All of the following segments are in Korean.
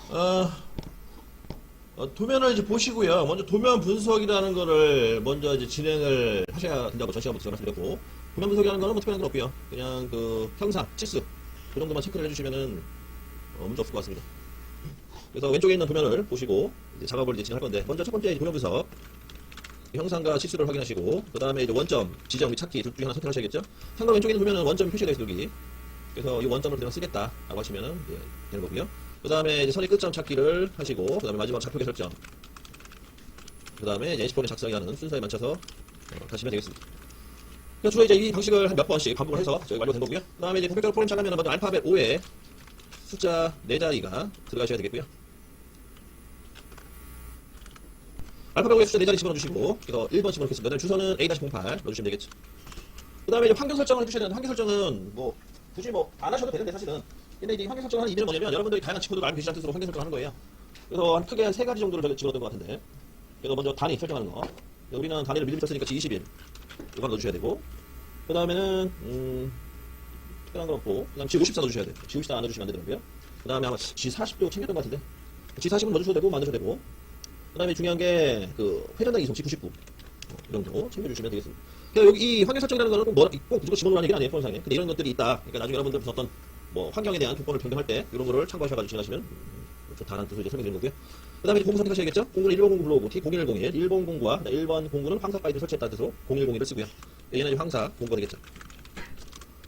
어, 도면을 이제 보시고요. 먼저 도면 분석이라는 거를 먼저 이제 진행을 하셔야 된다고 전 시간부터 제가 말씀드렸고, 도면 분석이라는 거는 뭐 특별한 건 없고요. 그냥 그 형상, 치수 그 정도만 체크를 해주시면은 문제 없을 것 같습니다. 그래서 왼쪽에 있는 도면을 보시고 이제 작업을 이제 진행할 건데, 먼저 첫 번째 이제 도면 분석, 형상과 치수를 확인하시고, 그 다음에 이제 원점, 지정 및 찾기 둘 중에 하나 선택하셔야겠죠. 참고로 왼쪽에 있는 도면은 원점이 표시되어 있어요, 여기. 그래서 이 원점을 그냥 쓰겠다라고 하시면은 되는 거고요. 그 다음에 이제 선의 끝점 찾기를 하시고, 그 다음에 마지막 좌표계 설정, 그 다음에 이제 NC4를 작성하는 순서에 맞춰서 가시면 되겠습니다. 그래서 주로 이제 이 방식을 한 몇 번씩 반복을 해서 저희 완료된 거고요. 그 다음에 이제 본격적으로 프로그램 시작하면 먼저 알파벳 5에 숫자 4자리가 들어가셔야 되겠고요. 알파벳 5에 숫자 4자리 집어넣어주시고, 그래서 1번 집어넣겠습니다. 주소는 A-08 넣어주시면 되겠죠. 그 다음에 이제 환경 설정을 해주셔야 되는데, 환경 설정은 뭐 굳이 뭐 안 하셔도 되는데 사실은. 근데 이제 환경 설정하는 의미는 뭐냐면, 여러분들이 다양한 치코드를 알고 계시다는 뜻으로 환경 설정을 하는 거예요. 그래서 크게 한 3가지 정도를 저희 집어넣었던 것 같은데, 그래서 먼저 단위 설정하는 거. 우리는 단위를 밀리미터 쓰니까 G21 이거 넣어주셔야 되고, 그 다음에는 특별한 건 없고, 그 다음 G54 넣어주셔야 돼요. G54 안 넣어주시면 안 되더라고요. 그 다음에 아마 G40도 챙겼던 것 같은데, G40은 넣어주셔도 되고 만드셔도 되고, 그 다음에 중요한 게 그 회전당 이송 G99 이 정도 챙겨주시면 되겠습니다. 그러니까 여기 이 환경 설정이라는 거는 꼭 무조건 집어넣으라는 얘기는 아니에요, 프로그램상에. 근데 이런 것들이 있다. 그러니까 나중에 여러분들 무슨 어떤 뭐 환경에 대한 조건을 변경할 때 이런 거를 참고하셔가지고 진행하시면 좋다는 뜻으로 이제 설명드리는 거고요. 그 다음에 공구 선택하셔야겠죠? 공구는 1009 불러오고 T0110에 1009과 1번 공구는 황사 파일을 설치했다는 뜻으로 0101을 쓰고요. 얘는 이제 황사 공구가 되겠죠.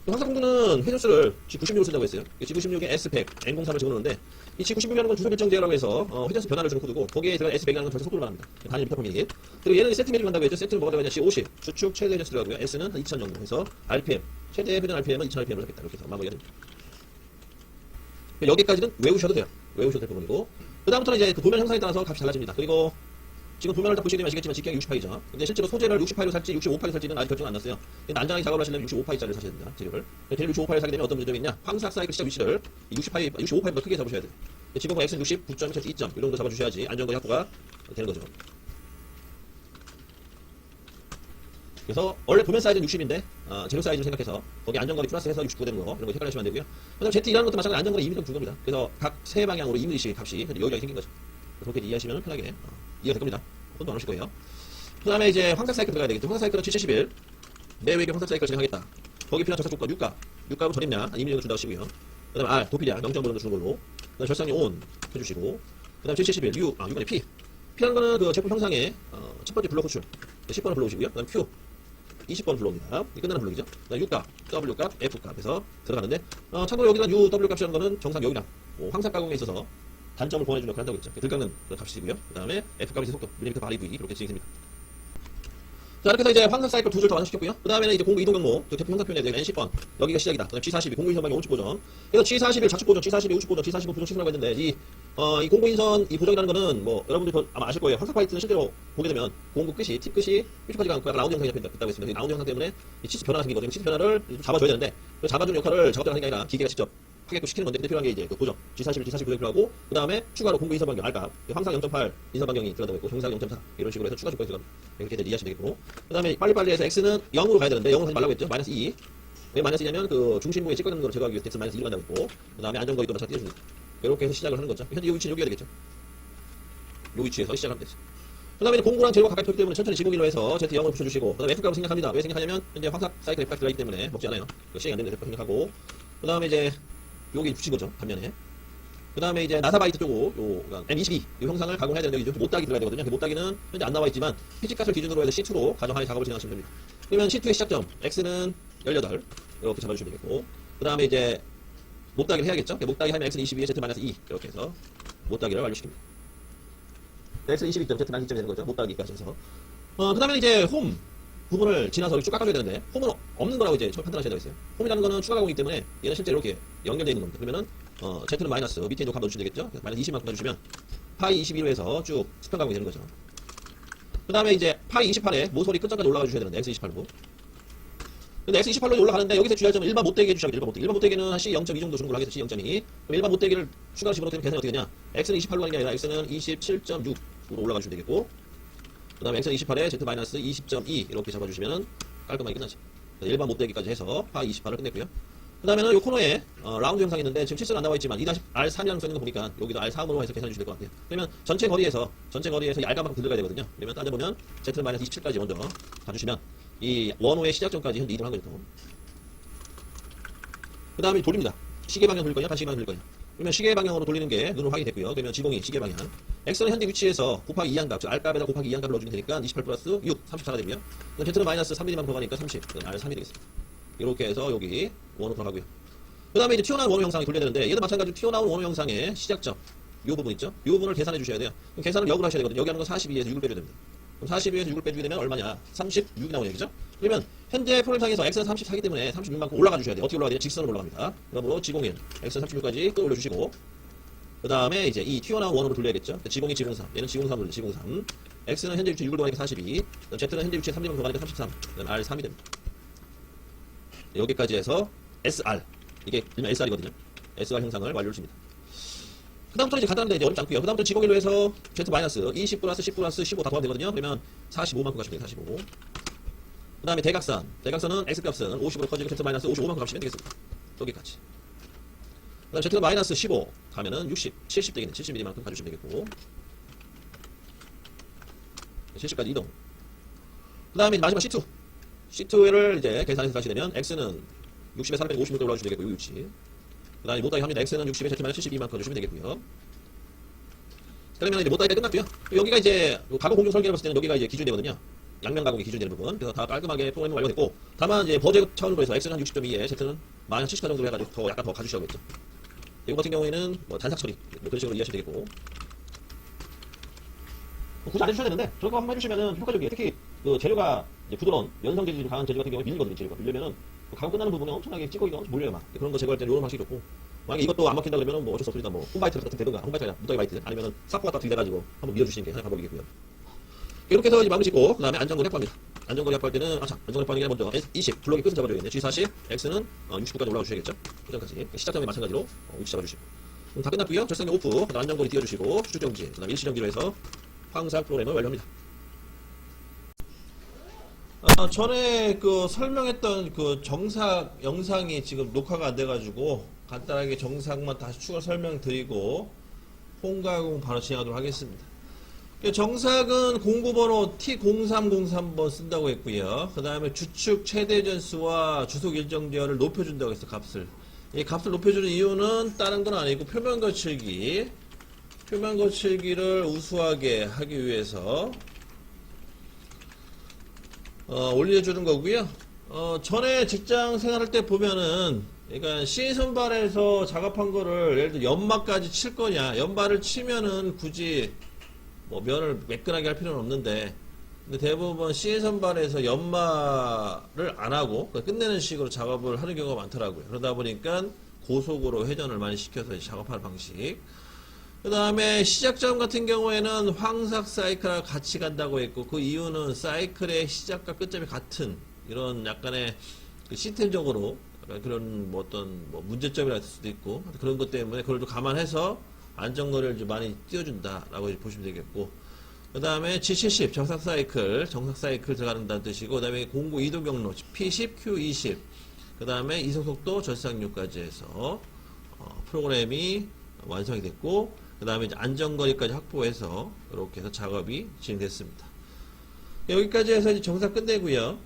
황사 공구는 회전수를 G96을 쓴다고 했어요. G96에 S100, N03을 집어넣는데, 이 G96이라는 건 주소 결정제라고 해서 회전수 변화를 주는 코드고, 거기에 들어간 S100이라는 건 절대 속도를 말합니다. 단위 미터 평균이. 그리고 얘는 세트 매직 간다고 했죠. 세트는 뭐가 들어가냐? G50, 주축 최대 회전수 들어가고요. S는 한 2000 정도 해서 RPM, 최대 회전 RPM은 2000rpm으로 하겠다. 이렇게 해서 마무리가 됩니다. 여기까지는 외우셔도 돼요. 외우셔도 될 부분이고, 그 다음부터는 이제 그 도면 형상에 따라서 값이 달라집니다. 그리고 지금 도면을 딱 보시게 되면 아시겠지만 직경이 60파이죠. 근데 실제로 소재를 60파이로 살지 65파이로 살지는 아직 결정 안 났어요. 근데 안전하게 작업을 하시려면 65파이짜리를 사셔야 됩니다. 재료를. 재료 65파이를 사게 되면 어떤 문제점이 있냐? 황사 사이클 시작 위치를 65파이보다 크게 잡으셔야 돼요. 지금 뭐 X는 60, 9점, 2점 이 정도 잡아주셔야지 안전거리 확보가 되는 거죠. 그래서 원래 도면 사이즈는 60인데 재료 사이즈를 생각해서 거기 안전거리 플러스해서 69 되는 거, 이런 거 헷갈리시면 안 되고요. 그다음 Z1이라는 것도 마찬가지로 안전거리 2mm 준 겁니다. 그래서 각 세 방향으로 2mm씩 값이 여기가 생긴 거죠. 그렇게 이해하시면 편하게 이해가 될 겁니다. 혼도 안 오실 거예요. 그 다음에 이제 황사 사이클 들어가야 되겠죠. 황사 사이클은 G71 내 외계 황사 사이클 진행하겠다. 거기 필요한 절삭 조건 유가하고 절임량 2mm 정도 준다고 하시고요. 그 다음에 R 도피량 0.5 정도 주는 걸로, 그 다음에 절삭량 ON 해주시고, 그 다음에 G71 U간에 P P라는 거는 그 제품 형상의 첫 번째 블록 호출 10번을 불러오시고요. 그 다음에 Q 20번 불러옵니다. 끝나는 블록이죠. 그 다음에 U값, W값, F값에서 들어가는데, 참고로 여기가 UW값이라는 거는 정상 여기랑 황사 가공에 있어서 단점을 보내주는 역할을 한다고 했죠. 들깎는 값이고요. 그 다음에 F값이 속도, 밀리미터 바리 V 이렇게 진행됩니다. 자, 이렇게 해서 이제 황사 사이클 두 줄 더 완성시켰고요. 그 다음에는 이제 공구 이동 경로, 제품 형상 표현에 대해 N10번 여기가 시작이다. 그 다음에 G42 공구 인선 방향 우측 보정. 그래서 G41 좌측 보정, G42 우측 보정, G45 부정 시선이라고 했는데, 이 공구 인선 이 보정이라는 거는 뭐 여러분들 아마 아실 거예요. 황사 파이트는 실제로 보게 되면 공구 끝이 팁 끝이 뾰족하지가 않고 약간 라운드 형상이 잡혔다고 했습니다. 라운드 형상 때문에 이 치수 변화가 생기거든요. 치수 변화를 잡아줘야 되는데, 그 잡아주는 역할을 작업자가 하는 게 아니라 기계가 직접 하게끔 시키는 건데, 근데 필요한 게 이제 그 보정 G41, G49 필요하고, 그 다음에 추가로 공구 인선 반경 알값, 황상 0.8 인선 반경이 들어가고 있고, 형상 0.4 이런 식으로 해서 추가 조건이 들어갑니다. 이렇게 이해하시면 되겠고, 그 다음에 빨리빨리 해서 X는 0으로 가야 되는데 0으로 가지 말라고 했죠. 마이너스 2. 왜 마이너스 2냐면 그 중심부에 찌꺼는 걸 제거하기 위해서 X 마이너스 2로 간다고 했고, 그 다음에 안전거리도 마찬가지 띄워줍니다. 이렇게 해서 시작을 하는 거죠. 현재 이 위치는 여기가 되겠죠. 이 위치에서 시작하면 되죠. 그 다음에 공구랑 재료가 가까이 붙기 때문에 천천히 지붕일로 해서 Z0을 붙여주시고, 그 다음에 F값을 생각합니다. 왜 생각하냐면 현재 황사 사이클 F값이 들어있기 때문에 먹지 않아요. 시행이 안 되는데 F값 생각하고, 그 다음에 이제 여기 붙인 거죠. 반면에. 그 다음에 이제 나사바이트 쪽으로 M22 이 형상을 가공해야 되는데 이제 못따기 들어가야 되거든요. 그 못따기는 현재 안 나와 있지만 피지값을 기준으로 해서 C2로 가정하에 작업을 진행하시면 됩니다. 그러면 C2의 시작점 X는 18 이렇게 잡아주시면 되겠고, 그 다음에 이제 못따기를 해야겠죠. 못따기 하면 X는 22에 Z-2 이렇게 해서 못따기를 완료시킵니다. X는 22점 Z-2점이 되는 거죠. 못따기까지 해서. 그 다음에 이제 홈 부분을 지나서 쭉 깎아줘야 되는데, 홈은 없는 거라고 이제 판단하셔야 되겠어요. 홈이라는 거는 추가 가공이기 때문에 얘는 실제로 이렇게 연결되어 있는 겁니다. 그러면은 Z는 마이너스 밑에 있는 값 넣어주시면 되겠죠. 마이너스 20만큼 넣어주시면 파이 22로 해서 쭉 수평 가공이 되는 거죠. 그 다음에 이제 파이 28에 모서리 끝점까지 올라가 주셔야 되는데 X28로. 근데 X28로 올라가는데 여기서 주의할 점은 일반 못대기에 주셔야겠죠. 일반 못대기는 한 C0.2 정도 주는 걸로 하겠죠. C0.2. 그럼 일반 못대기를 추가로 집어넣으면 계산이 어떻게 되냐. X는 28로 가는 게 아니라 X는 27.6으로 올라가 주시면 되겠고, 그 다음에 X는 28에 Z-20.2 이렇게 잡아주시면 깔끔하게 끝나죠. 일반 못대기까지 해서 파 28을 끝냈고요. 그 다음에는 요 코너에 라운드 영상이 있는데 지금 실수는 안 나와 있지만 2-R3이라는 써있는 거 보니까 여기도 R3으로 해서 계산해 주시면 될 것 같아요. 그러면 전체 거리에서 이 R값만큼 들어가야 되거든요. 그러면 따져보면 Z-27까지 먼저 가주시면 이 원호의 시작점까지 현재 이동한 거죠. 그 다음에 돌립니다. 시계 방향 돌릴 거냐, 반시계 방향 돌릴 거냐. 그러면 시계 방향으로 돌리는 게 눈으로 확인이 됐고요. 그러면 지공이 시계 방향. X는 현재 위치에서 곱하기 2한 값, 즉 R값에다 곱하기 2한 값을 넣어주면 되니까 28 플러스 6, 34가 되고요. Z는 마이너스 3mm만 들어가니까 30, R3이 되겠습니다. 이렇게 해서 여기 원호 들어가고요. 그 다음에 이제 튀어나온 원호 형상이 돌려야 되는데 얘도 마찬가지로 튀어나온 원호 형상의 시작점, 이 부분 있죠? 이 부분을 계산해 주셔야 돼요. 그럼 계산을 역으로 하셔야 되거든요. 여기 하는 건 42에서 6을 빼줘야 됩니다. 그럼 42에서 6을 빼주게 되면 얼마냐? 36이 나오는 얘기죠? 그러면 현재 프로그램상에서 X는 34이기 때문에 36만큼 올라가 주셔야 돼요. 어떻게 올라가야 돼요? 직선으로 올라갑니다. 그러므로 지공인 X는 36까지 끌어올려 주시고 그 다음에 이제 이 튀어나온 원으로 돌려야겠죠? 지공이 지공3, 얘는 지공 3을 지공 3. X는 현재 위치 6을 더하니까 42, Z는 현재 위치에 3점을 더하니까 33, R3이 됩니다. 여기까지 해서 SR, 이게 일명 SR이거든요. SR 형상을 완료를 줍니다. 그 다음부터 이제 간단한데 이제 어렵지 않고요. 그 다음부터 지공일로 해서 Z 마이너스 20 플러스 10 플러스 15 다 더하면 되거든요. 그러면 45만큼 가시면 돼요. 45. 그 다음에 대각선. 대각선은 X값은 50으로 커지고 Z 마이너스 55만큼 가시면 되겠습니다. 여기까지. 그 다음 Z는 마이너스 15 가면은 60, 70 되겠네. 70mm만큼 가주시면 되겠고. 70까지 이동. 그 다음에 마지막 C2. C2를 이제 계산해서 가시게 되면 X는 60에 456을 올라주시면 되겠고요. 이 위치. 그 다음에 못다이 합니다. X는 60에 Z-72만큼 주시면 되겠고요. 그러면 이제 못다이가 끝났고요. 여기가 이제 가공 공정 설계를 봤을 때는 여기가 이제 기준이 되거든요. 양면 가공이 기준이 되는 부분. 그래서 다 깔끔하게 프로그램이 완료됐고, 다만 이제 버제 차원으로 해서 X는 한 60.2에 Z는 마이너스 70가 정도로 해가지고 더 약간 더 가주셔야겠죠. 이거 같은 경우에는 뭐 단삭 처리, 뭐 그런 식으로 이해하시면 되겠고. 굳이 안 해주셔야 되는데, 저거 한번 해주시면은 효과적이에요. 특히 그 재료가 이제 부드러운, 연성 재질이 강한 재질 같은 경우에 밀리거든요. 재료가 밀려면은 가공 끝나는 부분에 엄청나게 찌꺼기가 엄청 몰려요. 막 그런 거 제거할 때는 이런 방식이 좋고, 만약에 이것도 안 막힌다 그러면은 뭐 어쩔 수 없으니까 뭐 홈바이트 같은 되든가, 홈바이트가 아니라 무더기 바이트 아니면은 사포 갖다 들려가지고 한번 밀어주시는 게 하나의 방법이겠고요. 이렇게 해서 이제 마무리 짓고 그 다음에 안전거리 확보합니다. 안전거리 확보할 때는 안전거리 확보하는 게 먼저 20 블록의 끝을 잡아줘야겠네. G40 X는 69까지 올라가 주셔야겠죠. 포장까지 시작점에 마찬가지로 위치 잡아주시고 그럼 다 끝났고요. 절상력 오프, 그 다음 안전거리 띄워주시고 수주정지, 그 다음 일시정지로 해서 황삭 프로그램을 완료합니다. 전에 그 설명했던 그 정삭 영상이 지금 녹화가 안 돼가지고 간단하게 정삭만 다시 추가 설명드리고 홈가공 바로 진행하도록 하겠습니다. 정삭은 공구번호 T0303번 쓴다고 했고요. 그 다음에 주축 최대 전수와 주속 일정제어를 높여준다고 했어. 값을. 이 값을 높여주는 이유는 다른 건 아니고 표면 거칠기를 우수하게 하기 위해서 올려주는 거고요. 전에 직장 생활할 때 보면은, 그러니까 C선발에서 작업한 거를 예를 들어 연마까지 칠 거냐, 연마를 치면은 굳이 뭐 면을 매끈하게 할 필요는 없는데, 근데 대부분 C선발에서 연마를 안 하고 끝내는 식으로 작업을 하는 경우가 많더라고요. 그러다 보니까 고속으로 회전을 많이 시켜서 작업하는 방식. 그 다음에 시작점 같은 경우에는 황삭 사이클하고 같이 간다고 했고, 그 이유는 사이클의 시작과 끝점이 같은 이런 약간의 그 시스템적으로 그런 뭐 어떤 뭐 문제점이랄 수도 있고 그런 것 때문에 그걸 좀 감안해서 안전거리를 좀 많이 띄워준다라고 보시면 되겠고, 그 다음에 G70 정삭 사이클 들어가는다는 뜻이고, 그 다음에 공구 이동 경로 P10, Q20, 그 다음에 이속속도 절상류까지 해서 프로그램이 완성이 됐고, 그 다음에 이제 안전거리까지 확보해서 이렇게 해서 작업이 진행됐습니다. 여기까지 해서 이제 정상 끝내고요.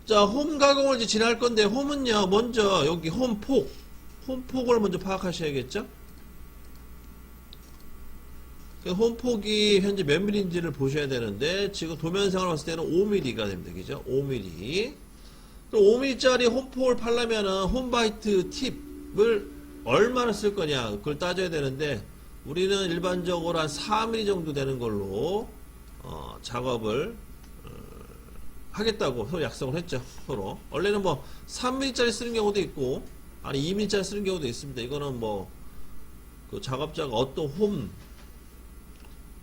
자, 홈 가공을 이제 진행할 건데, 홈은요, 먼저 여기 홈폭을 먼저 파악하셔야겠죠? 홈폭이 현재 몇 mm인지를 보셔야 되는데, 지금 도면상으로 봤을 때는 5mm가 됩니다. 그죠? 5mm. 그럼 5mm짜리 홈폭을 팔려면은 홈바이트 팁을 얼마나 쓸 거냐, 그걸 따져야 되는데, 우리는 일반적으로 한 4mm 정도 되는 걸로, 작업을, 하겠다고 서로 약속을 했죠. 서로. 원래는 뭐 3mm짜리 쓰는 경우도 있고 아니 2mm짜리 쓰는 경우도 있습니다. 이거는 뭐 그 작업자가 어떤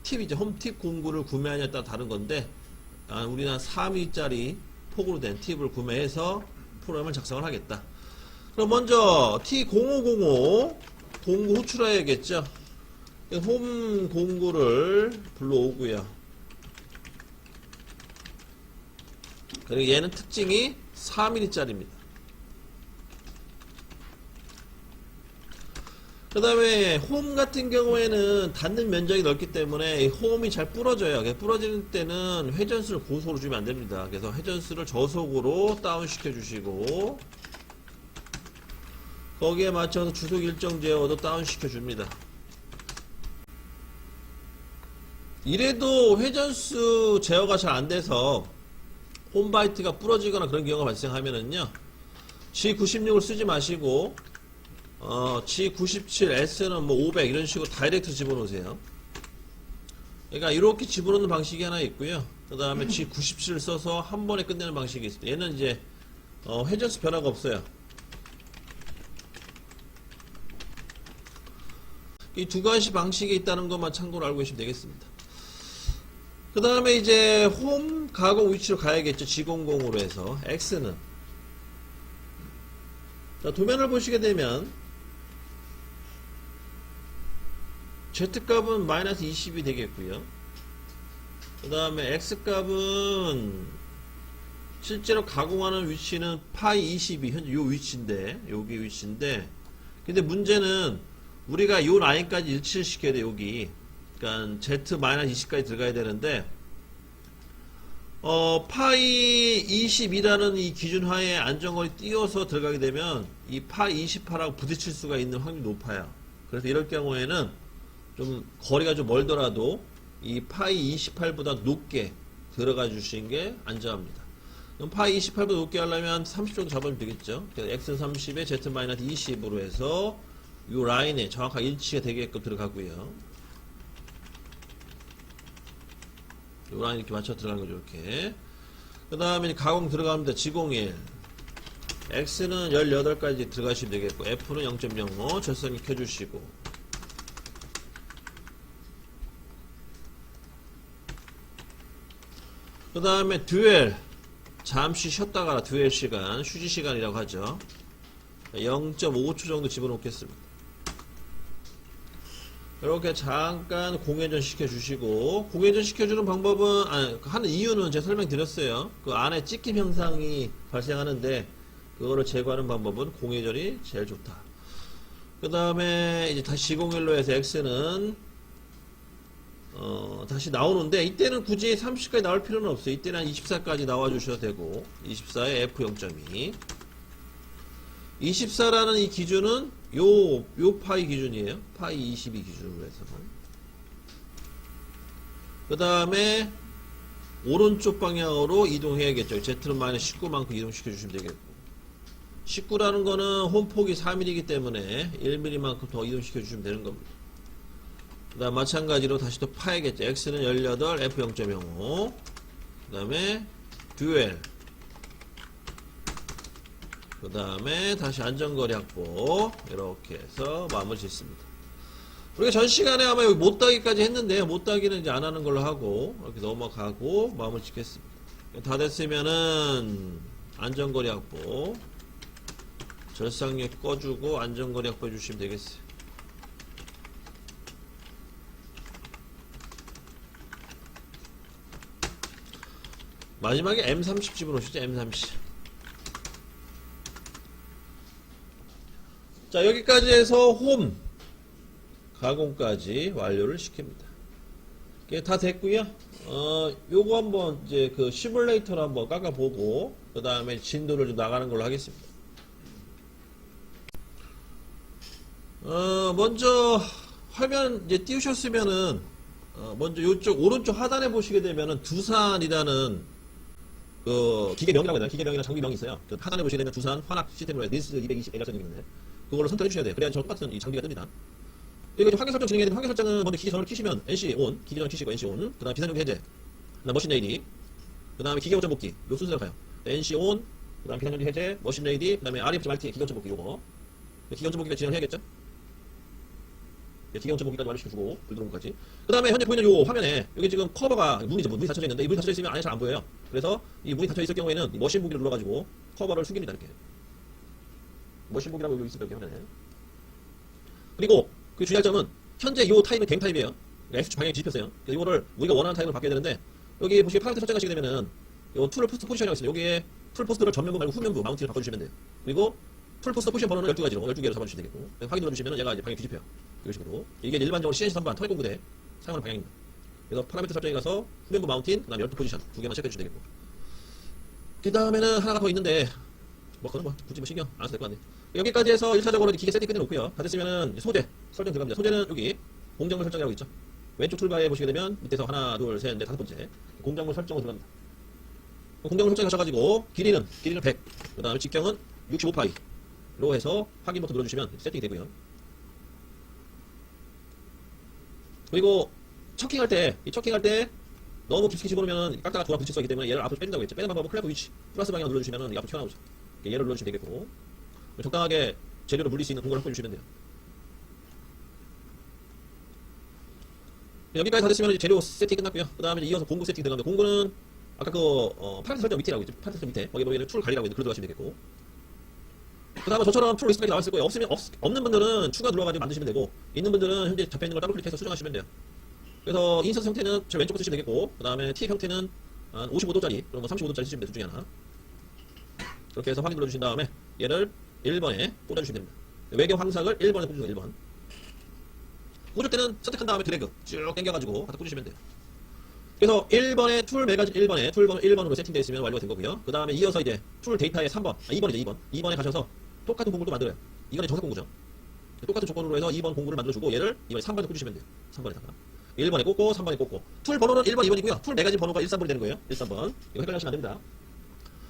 홈팁이죠. 홈팁 공구를 구매하냐에 따라 다른 건데, 우리는 4mm짜리 폭으로 된 팁을 구매해서 프로그램을 작성을 하겠다. 그럼 먼저 T0505 공구 호출해야겠죠. 홈 공구를 불러오고요. 그리고 얘는 특징이 4mm짜리입니다. 그 다음에 홈 같은 경우에는 닿는 면적이 넓기 때문에 이 홈이 잘 부러져요. 부러지는 때는 회전수를 고속으로 주면 안 됩니다. 그래서 회전수를 저속으로 다운 시켜 주시고 거기에 맞춰서 주속 일정 제어도 다운 시켜 줍니다. 이래도 회전수 제어가 잘 안 돼서 홈바이트가 부러지거나 그런 경우가 발생하면은요, G96을 쓰지 마시고 G97, S는 뭐 500 이런 식으로 다이렉트 집어넣으세요. 그러니까 이렇게 집어넣는 방식이 하나 있고요. 그 다음에 G97을 써서 한 번에 끝내는 방식이 있습니다. 얘는 이제 회전수 변화가 없어요. 이 두 가지 방식이 있다는 것만 참고로 알고 계시면 되겠습니다. 그 다음에 이제 홈 가공 위치로 가야겠죠. G00으로 해서 X는 자, 도면을 보시게 되면 Z값은 마이너스 20이 되겠고요. 그 다음에 X값은 실제로 가공하는 위치는 파이 20이 현재 요 위치인데, 여기 위치인데, 근데 문제는 우리가 요 라인까지 일치를 시켜야 돼. 여기 그러니까 Z-20까지 들어가야 되는데 파이 20이라는 이 기준하에 안정거리 띄워서 들어가게 되면 이 파이 28하고 부딪힐 수가 있는 확률이 높아요. 그래서 이럴 경우에는 좀 거리가 좀 멀더라도 이 파이 28보다 높게 들어가 주시는 게 안전합니다. 그럼 파이 28보다 높게 하려면 30 정도 잡으면 되겠죠. 그래서 X는 30에 Z-20으로 해서 이 라인에 정확하게 일치가 되게끔 들어가고요. 이 라인 이렇게 맞춰 들어가는 거죠. 이렇게. 그 다음에 가공 들어갑니다. G01. X는 18까지 들어가시면 되겠고, F는 0.05 절선기 켜주시고, 그 다음에 듀얼. 잠시 쉬었다가 듀얼 시간, 휴지 시간이라고 하죠. 0.5초 정도 집어넣겠습니다. 이렇게 잠깐 공회전 시켜주시고, 공회전 시켜주는 방법은, 하는 이유는 제가 설명드렸어요. 그 안에 찍힘 현상이 발생하는데, 그거를 제거하는 방법은 공회전이 제일 좋다. 그 다음에 이제 다시 G01로 해서 X는, 다시 나오는데, 이때는 굳이 30까지 나올 필요는 없어요. 이때는 한 24까지 나와주셔도 되고, 24에 F 0.2. 24라는 이 기준은 요 파이 기준이에요. 파이 22 기준으로 해서. 그 다음에 오른쪽 방향으로 이동해야겠죠. Z는 마이너스 19만큼 이동시켜 주시면 되겠고, 19라는 거는 홈폭이 3mm이기 때문에 1mm만큼 더 이동시켜 주시면 되는 겁니다. 그 다음 마찬가지로 다시 또 파야겠죠. X는 18, F 0.05. 그 다음에 듀얼. 그 다음에 다시 안전거리 확보. 이렇게 해서 마무리 짓습니다. 우리가 전 시간에 아마 여기 못따기까지 했는데요. 못따기는 이제 안 하는 걸로 하고, 이렇게 넘어가고 마무리 짓겠습니다. 다 됐으면은 안전거리 확보. 절상력 꺼주고 안전거리 확보해 주시면 되겠어요. 마지막에 M30 집어넣으시죠. M30. 자, 여기까지 해서 홈 가공까지 완료를 시킵니다. 이게 다 됐고요. 요거 한번 이제 그 시뮬레이터로 한번 깎아보고, 그 다음에 진도를 좀 나가는 걸로 하겠습니다. 먼저 화면 이제 띄우셨으면은, 먼저 요쪽 오른쪽 하단에 보시게 되면은 두산이라는 그 기계명이라고 해야 되나? 기계명이나 장비명이 있어요. 그 하단에 보시게 되면 두산 환학 시스템으로 해서 니스 220 A가 있는데, 그걸로 선택해 주셔야 돼요. 그래야 저 똑같은 이 장비가 뜹니다. 그리고 환경 설정 진행해야 되는 환경 설정은 먼저 기계 전원을 켜시면 NC ON, 기계 전원 켜시고 NC ON, 그 다음 비상용기 해제, 그 다음 머신 레이디, 그 다음에 기계 오전 복귀, 요 순서대로 가요. NC ON, 그 다음 비상용기 해제, 머신 레이디, 그 다음에 RF/RT 기계 오전 복귀 요거. 기계 오전 복귀가 진행해야겠죠? 기계 오전 복귀까지 완료시켜주고, 불 들어온 것까지. 그 다음에 현재 보이는 요 화면에, 여기 지금 커버가 문이 닫혀져 있는데, 이 문이 닫혀져 있으면 안에 잘 안 보여요. 그래서 이 문이 닫혀 있을 경우에는 이 머신 보기를 눌러가지고 커버를 숨깁니다. 이렇게. 머신 보기라고 여기 있어요. 여기 화면에. 그리고 그 주의할 점은 현재 요 타입은 갱 타입이에요. X축 방향이 뒤집혔어요. 그래서 이거를 우리가 원하는 타입으로 바뀌어야 되는데, 여기 보시게 파란색 설정하시게 되면은 요 툴을 포스트 포지션이라고 있어요. 여기에 툴 포스트를 전면부 말고 후면부 마운팅을 바꿔주시면 돼요. 그리고 풀 포스터 포지션 번호는 12가지로 12개로 잡아주시면 되겠고 확인 눌러주시면 얘가 이제 방향 뒤집혀요. 이런 식으로 이게 일반적으로 CNC 선반 터렛 공부대 사용하는 방향입니다. 그래서 파라미터 설정에 가서 후면부 마운틴 그다음에 열두 포지션 두 개만 체크해 주시면 되겠고 그 다음에는 하나가 더 있는데 뭐 그건 뭐 굳이 뭐 신경 안 써도 될 것 같네. 여기까지 해서 1차적으로 기계 세팅 끝내놓고요. 다 됐으면은 소재 설정 들어갑니다. 소재는 여기 공작물 설정이라고 있죠. 왼쪽 툴바에 보시게 되면 밑에서 하나 둘 셋 넷 다섯 번째 공작물 설정으로 들어갑니다. 공작물 설정 하셔가지고 길이는 100, 그 다음에 직경은 65파이로 해서 확인 버튼 눌러주시면 세팅이 되고요. 그리고 척킹할 때 너무 깊숙이 집어넣으면 깍다가 돌아 붙일 수 있기 때문에 얘를 앞으로 뺀다고 했죠. 빼는 방법은 클래프 위치 플러스 방향 눌러주시면 앞으로 튀어나오죠. 얘를 눌러주시면 되겠고 적당하게 재료를 물릴 수 있는 공간을 확보해주시면 돼요. 여기까지 다 됐으면 이제 재료 세팅 끝났고요. 그 다음에 이어서 공구 세팅 들어갑니다. 공구는 아까 파란색 설정 밑이라고 있죠. 파란색 설정 밑에 거기 보면 툴 관리라고 있는데 글로 들어가시면 되겠고 그 다음에 저처럼 툴 리스트가 나왔을 거예요. 없는 분들은 추가 눌러가지고 만드시면 되고 있는 분들은 현재 잡혀있는 걸 더블 클릭해서 수정하시면 돼요. 그래서 인서트 형태는 저 왼쪽으로 쓰시면 되겠고 그 다음에 T 형태는 한 55도짜리 그리고 35도짜리 쓰시면 돼요. 둘 중에 하나 그렇게 해서 확인 눌러주신 다음에 얘를 1번에 꽂아주시면 됩니다. 외경 황삭을 1번에 꽂으시면 1번 꽂을 때는 선택한 다음에 드래그 쭉 당겨가지고 갖다 꽂으시면 돼요. 그래서 1번에 툴 매가진 1번에 툴 1번으로 세팅되어 있으면 완료가 된 거고요. 그 다음에 이어서 이제 툴 데이터의 3번, 2번이죠, 2번. 2번에 가셔서 똑같은 공구도 만들어요. 이거는 정석 공구죠. 똑같은 조건으로 해서 2번 공구를 만들어주고 얘를 이번에 3번에 꽂으시면 돼요. 3번에다가. 1번에 꽂고 3번에 꽂고. 툴 번호는 1번, 2번이고요. 툴 매가진 번호가 1, 3번이 되는 거예요. 1, 3번. 이거 헷갈리시면 안 됩니다.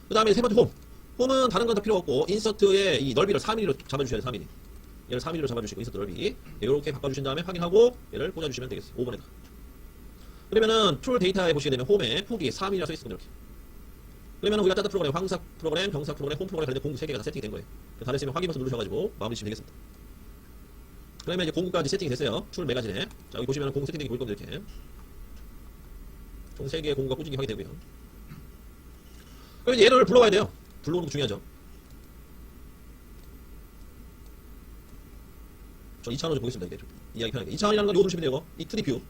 그 다음에 세 번째 홈. 홈은 다른 건 다 필요 없고 인서트의 이 넓이를 4mm로 잡아주셔야 돼요. 4mm. 얘를 4mm로 잡아주시고 인서트 넓이 이렇게 바꿔주신 다음에 확인하고 얘를 꽂아주시면 되겠어요. 5번에다. 그러면은 툴 데이터에 보시게 되면 홈에 폭이 3mm라 써있습니다. 이렇게. 그러면은 우리가 짜다 프로그램, 황삭 프로그램, 병삭 프로그램, 홈 프로그램 관련된 공구 3개가 다 세팅이 된 거예요. 다 됐으면 확인 버튼 누르셔가지고 마무리 지시면 되겠습니다. 그러면 이제 공구까지 세팅이 됐어요. 툴 매가진에. 자, 여기 보시면 공구 세팅되기 보일 겁니다. 이렇게. 총 3개의 공구가 꾸준히 확인되고요. 그럼 이제 얘를 불러와야 돼요. 불러오는 거 중요하죠. 저 2차원으로 좀 보겠습니다. 이게 좀 이야기 편하게. 2차원이라는 건 이거 누르시면 돼요. 이 2D 뷰.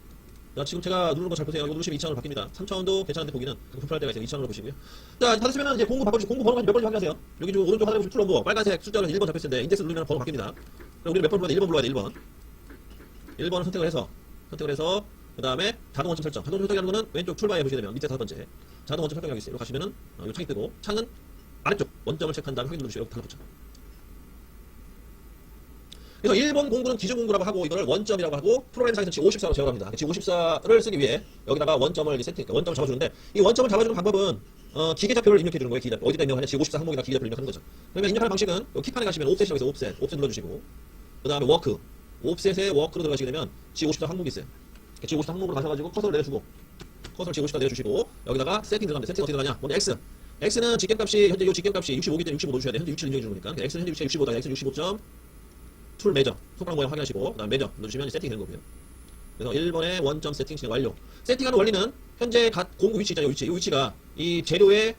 자, 지금 제가 누르는 거 잘 보세요. 이거 누르시면 2차원으로 바뀝니다. 3차원도 괜찮은데 보기는 불편할 때가 있어요. 2차원으로 보시고요. 자, 다 됐으면 이제 공구 바꿔주시고, 공구 번호까지 몇 번인지 확인하세요. 여기 지금 오른쪽 하단에 보시면 툴 넘버, 빨간색 숫자로 1번 잡혔을 때 인덱스 누르면 번호 바뀝니다. 그럼 우리 몇 번 불러야 돼? 1번 불러야 돼, 1번. 1번을 선택을 해서, 그 다음에 자동 원점 설정. 자동 원점 설정하는 거는 왼쪽 툴바에 보시게 되면 밑에 5번째. 자동 원점 설정이 여기 있어요. 이거 가시면은, 이 창이 뜨고, 창은 아래쪽 원점을 체크한 다음에 확인 누르시고, 여기 달라붙죠. 그래서 1번 공구는 기준 공구라고 하고 이거를 원점이라고 하고 프로그램상에서 G54로 제어합니다. G54를 쓰기 위해 여기다가 원점을 원점을 잡아주는데 이 원점을 잡아주는 방법은 기계좌표를 입력해 주는 거예요. 기계좌표. 어디다 입력하냐? G54 항목이나 기계좌표를 입력하는 거죠. 그러면 입력하는 방식은 여기 키판에 가시면 옵셋이라고 해서 옵셋 눌러주시고 그 다음에 워크 옵셋에 워크로 들어가시게 되면 G54 항목이 있어요. G54 항목으로 가셔가지고 커서를 내려주고 커서를 G54 내려주시고 여기다가 세팅 들어갑니다. 세팅 어떻게 들어가냐? 먼저 X X는 직경값이 현재 이 직경값이 65기 때문에 65 넣으셔야 돼요. 현재 67 입력해 주는 거니까 X는 현재 65다. X는 65점 툴 매저, 손가락 모양 확인하시고, 그 다음 매저 눌러주시면 세팅이 되는 거고요. 그래서 1번에 원점 세팅 진행 완료. 세팅하는 원리는 현재 각 공구 위치 있잖아요. 이 위치가 이 재료의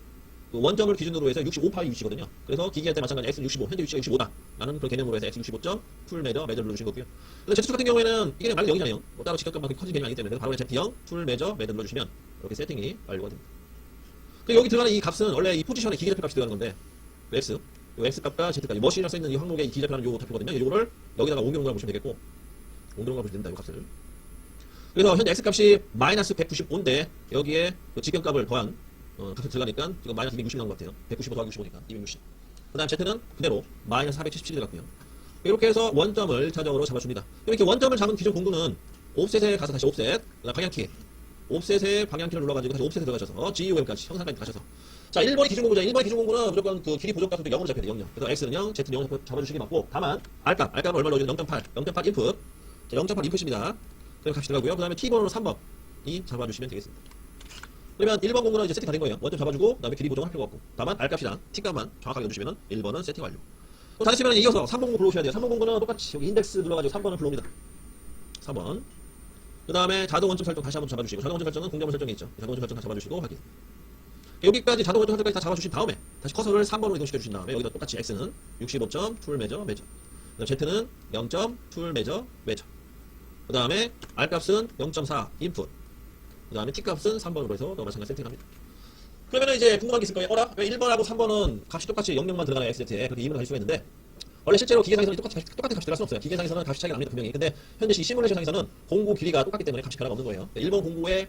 그 원점을 기준으로 해서 65파이 위치거든요. 그래서 기계할 때 마찬가지 X 65, 현재 위치가 65다. 라는 그런 개념으로 해서 X 65점, 툴 매저 눌러주신 거고요. 그래서 Z 같은 경우에는 이게 말 0이잖아요. 뭐 따로 직격값만큼 커진 개념이 아니기 때문에 바로 Z0, 툴 매저 눌러주시면 이렇게 세팅이 완료가 됩니다. 그리고 여기 들어가는 이 값은 원래 이 포지션에 기계좌표 값이 들어가는 건데, X. 요 X값과 Z값, 머신이라 써있는 이 항목에 이 기자표라는 요 좌표거든요. 요거를 여기다가 옮겨놓은 걸 보시면 되겠고, 옮겨놓은 걸 보시면 됩니다. 요 값을. 그래서 현재 X값이 마이너스 195인데, 여기에 그 직경값을 더한, 값을 들어가니까, 지금 마이너스 260 나온 것 같아요. 195 더하기 65니까, 260. 그 다음 Z는 그대로 마이너스 477이 들어갔고요. 이렇게 해서 원점을 자동으로 잡아줍니다. 이렇게 원점을 잡은 기존 공구는 옵셋에 가서 다시 옵셋, 그 다음 방향키, 옵셋에 방향키를 눌러가지고 다시 옵셋에 들어가셔서 GUM까지, 형상까지 가셔서 자, 1번이 기준 공구죠. 1번이 기준 공구는 무조건 그 길이 부족값도 0으로 잡혀야 돼요. 0. 그래서 X는 0, Z는 0 잡아주시기 맞고, 다만, R값은 얼마 넣어주면 0.8. 0.8 인풋. 자, 0.8 인풋입니다. 그럼 값이 들어가고요. 그 다음에 T번호로 3번이 잡아주시면 되겠습니다. 그러면 1번 공구는 이제 세팅 다 된 거예요. 원점 잡아주고, 그 다음에 길이 보정할 필요가 없고. 다만, R값이랑 T값만 정확하게 넣어주시면 1번은 세팅 완료. 또 다 됐으면 이어서 3번 공구 불러오셔야 돼요. 3번 공구는 똑같이 여기 인덱스 눌러가지고 3번을 불러옵니다. 3번. 그 다음에 자동 원점 설정 다시 한번 잡아주시고, 자동 원점 설정은 공정원 설정이 있죠. 자동 원점 설정 다 잡아주시고, 확인. 여기까지 자동 원점 설정까지 다 잡아주신 다음에 다시 커서를 3번으로 이동시켜 주신 다음에 여기다 똑같이 X는 65점 툴 매저 Z는 0점 툴 매저 그 다음에 R값은 0.4 인풋 그 다음에 T값은 3번으로 해서 또 마찬가지 세팅합니다. 그러면은 이제 궁금한 게 있을 거예요. 어라? 왜 1번하고 3번은 값이 똑같이 00만 들어가는 XZ에 그렇게 이문을 할 수가 있는데 원래 실제로 기계상에서는 똑같은 값이 들어갈 수는 없어요. 기계상에서는 값이 차이가 납니다, 분명히. 근데 현재 이 시뮬레이션상에서는 공구 길이가 똑같기 때문에 값이 변화가 없는 거예요. 1번 공구의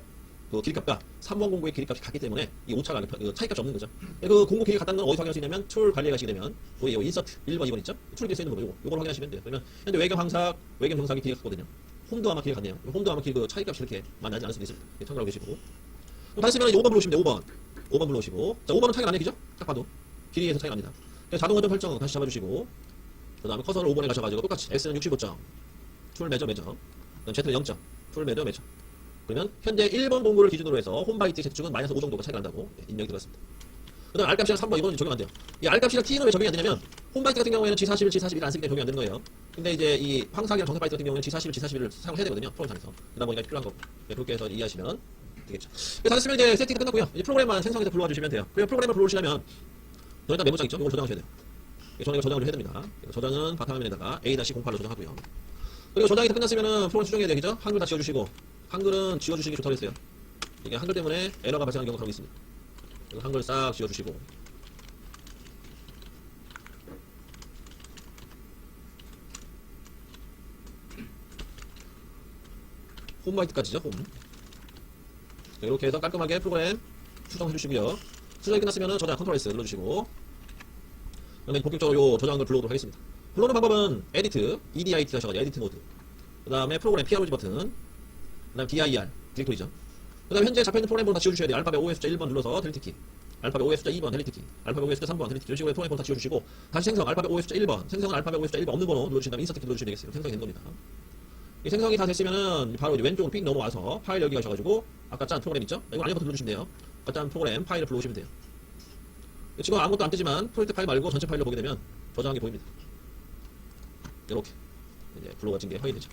그 길이값과 3번 공구의 길이값이 같기 때문에 이 오차가 그 차이값이 없는 거죠. 그 공구 길이 같다는 건 어디서 확인할 수 있냐면 툴 관리에 가시게 되면 거기 인서트 1번, 2번 있죠? 툴에 쓰이는 거고 요걸 확인하시면 돼요. 그러면 현재 외경 항삭, 외경 경삭이 길이가 같거든요. 홈도 아마 길이가 같네요. 홈도 아마 그 차이값이 이렇게 많이 나지 않을 수도 있습니다. 참고하고 계시고. 다 했으면 5번 불러오시면 돼요. 5번 불러오시고. 자, 5번은 차이가 나네, 그죠? 딱 봐도. 길이에서 차이가 납니다. 자동 원점 설정 다시 잡아주시고. 그 다음에 커서를 5번에 가셔가지고 똑같이 S는 65점. 툴 매저. 그 다음 Z는 0점. 툴 매저. 그러면 현재 1번 공구를 기준으로 해서 홈바이트 Z축은 마이너스 5 정도가 차이가 난다고 입력이 들어갔습니다. 그 다음 R값이랑 3번 이거는 적용 안 돼요. 이 R값이랑 T는 왜 적용이 안 되냐면 홈바이트 같은 경우에는 G41, G41을 안 쓰기 때문에 적용이 안 되는 거예요. 근데 이제 이 황삭이랑 정삭바이트 같은 경우에는 G41, G41을 사용해야 되거든요. 프로그램상에서. 그러다 보니까 필요한 거고. 네, 그렇게 해서 이해하시면 되겠죠. 다 됐으면 이제 세팅이 끝났고요. 이제 프로그램만 생성해서 불러와 주시면 돼요. 그리고 프로그램을 불러오시려면 일단 메모장 있죠? 이걸 저장하셔야 돼요. 저는 이거 저장을 해야 됩니다. 저장은 바탕화면에다가 A-08로 저장하고요. 그리고 저장이 다 끝났으면은 프로그램 수정해야 되겠죠? 한글 다 지워주시고 한글은 지워주시는 게 좋다고 했어요. 이게 한글 때문에 에러가 발생하는 경우가 그런 게 있습니다. 그래서 한글 싹 지워주시고 홈바이트까지죠. 홈. 이렇게 해서 깔끔하게 프로그램 수정해 주시고요. 수정이 끝났으면 저장 컨트롤 S 눌러주시고 그러면 본격적으로 요 저장을 불러오도록 하겠습니다. 불러오는 방법은 에디트, EDIT 하셔가지고 에디트 모드 그 다음에 프로그램 PROG 버튼 그 다음에 DIR 디렉토리죠. 그 다음에 현재 잡혀있는 프로그램 번호 다 지워주셔야 돼요. 알파벳 O의 숫자 1번 눌러서 델리트 키, 알파벳 O의 숫자 2번 델리트 키, 알파벳 O의 숫자 3번 델리트 키, 이런 식으로 프로그램 번호 다 지워주시고 다시 생성 알파벳 O의 숫자 1번 생성은 알파벳 O의 숫자 1번 없는 번호 눌러주신 다음에 인서트 키 눌러주시면 되겠어요. 생성이 된 겁니다. 이 생성이 다 됐으면은 바로 이제 왼쪽으로 픽 넘어와서 파일 열기 가셔가지고 아까 짠 프로그램 있죠? 이거 알림 버튼 눌러주시면 돼요. 아까 짠 프로그램 파일을 불러오시면 돼요. 지금 아무것도 안 뜨지만 프로젝트 파일 말고 전체 파일로 보게 되면 저장한 게 보입니다. 이렇게 이제 불러와진 게 확인되죠.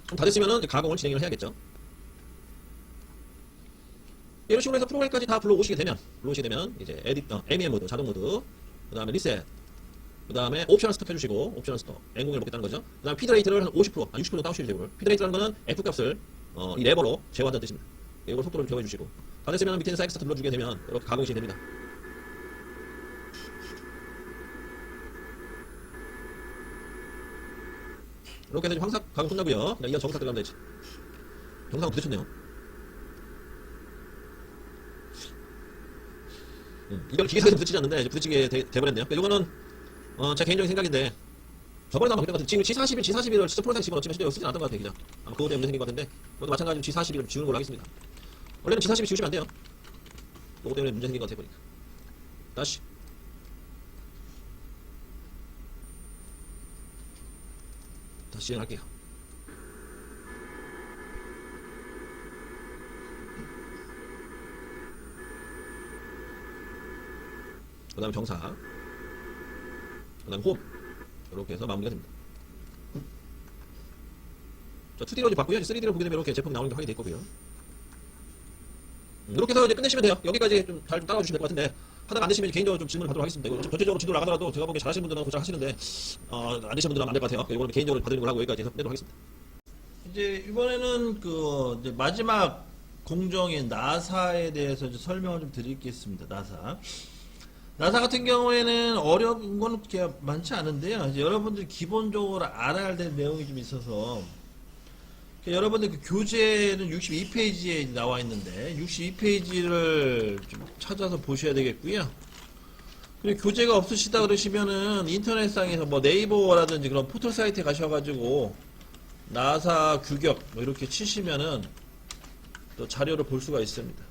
그럼 다 됐으면은 가공을 진행을 해야겠죠. 이런 식으로 해서 프로그램까지 다 불러오시게 되면 이제 MEM 모드, 자동 모드, 그 다음에 리셋, 그 다음에 옵셔널 스톱 해주시고, 옵셔널 스톱, N공을 먹겠다는 거죠. 그 다음에 피드레이트를 한 50%, 60% 다운시켜주시고, 피드레이트라는 거는 F 값을 이 레버로 제어한다는 뜻입니다. 이걸 속도를 제어해주시고, 다 됐으면 밑에 있는 사이클 스타트 눌러주게 되면 이렇게 가공이 진행됩니다. 이렇게 해서 황삭 가공 끝나고요. 그냥 이어 정삭 들어가면 되지. 정삭은 부딪혔네요. 이걸 기계에서 부딪히지 않는데 이제 부딪히게 돼버렸네요. 이거는 제 개인적인 생각인데 저번에도 아마 그랬던 것 같은데 지금 G41, G41을 진짜 프로젝트 집어넣지만 실제 쓰진 않았던 것 같아요. 그죠? 아마 그거 때문에 생긴 것 같은데 이것도 마찬가지로 G41을 지우는 걸로 하겠습니다. 원래는 G41 지우시면 안 돼요. 그거 때문에 문제 생긴 것 같아 보니까. 다시 진행할게요. 그 다음에 정사, 그 다음에 홈 이렇게 해서 마무리가 됩니다. 자, 2D로 봤고요. 3D로 보게 되면 이렇게 제품 나오는 게 확인이 될 거고요. 이렇게 해서 이제 끝내시면 돼요. 여기까지 좀 잘 따라와 주시면 될 것 같은데 하다가 안 되시면 개인적으로 좀 질문을 받도록 하겠습니다. 이거 좀 전체적으로 진도를 나가더라도 제가 보기에 잘하시는 분들은 도착 하시는데 안 되시는 분들은 안 될 것 같아요. 이거는 개인적으로 받는 걸 하고 여기까지 해서 내도록 하겠습니다. 이제 이번에는 이제 마지막 공정인 나사에 대해서 이제 설명을 좀 드리겠습니다. 나사 같은 경우에는 어려운 건 그렇게 많지 않은데요. 이제 여러분들이 기본적으로 알아야 될 내용이 좀 있어서 여러분들 그 교재는 62페이지에 나와 있는데 62페이지를 좀 찾아서 보셔야 되겠고요. 그리고 교재가 없으시다 그러시면은 인터넷상에서 뭐 네이버라든지 그런 포털 사이트에 가셔가지고 나사 규격 뭐 이렇게 치시면은 또 자료를 볼 수가 있습니다.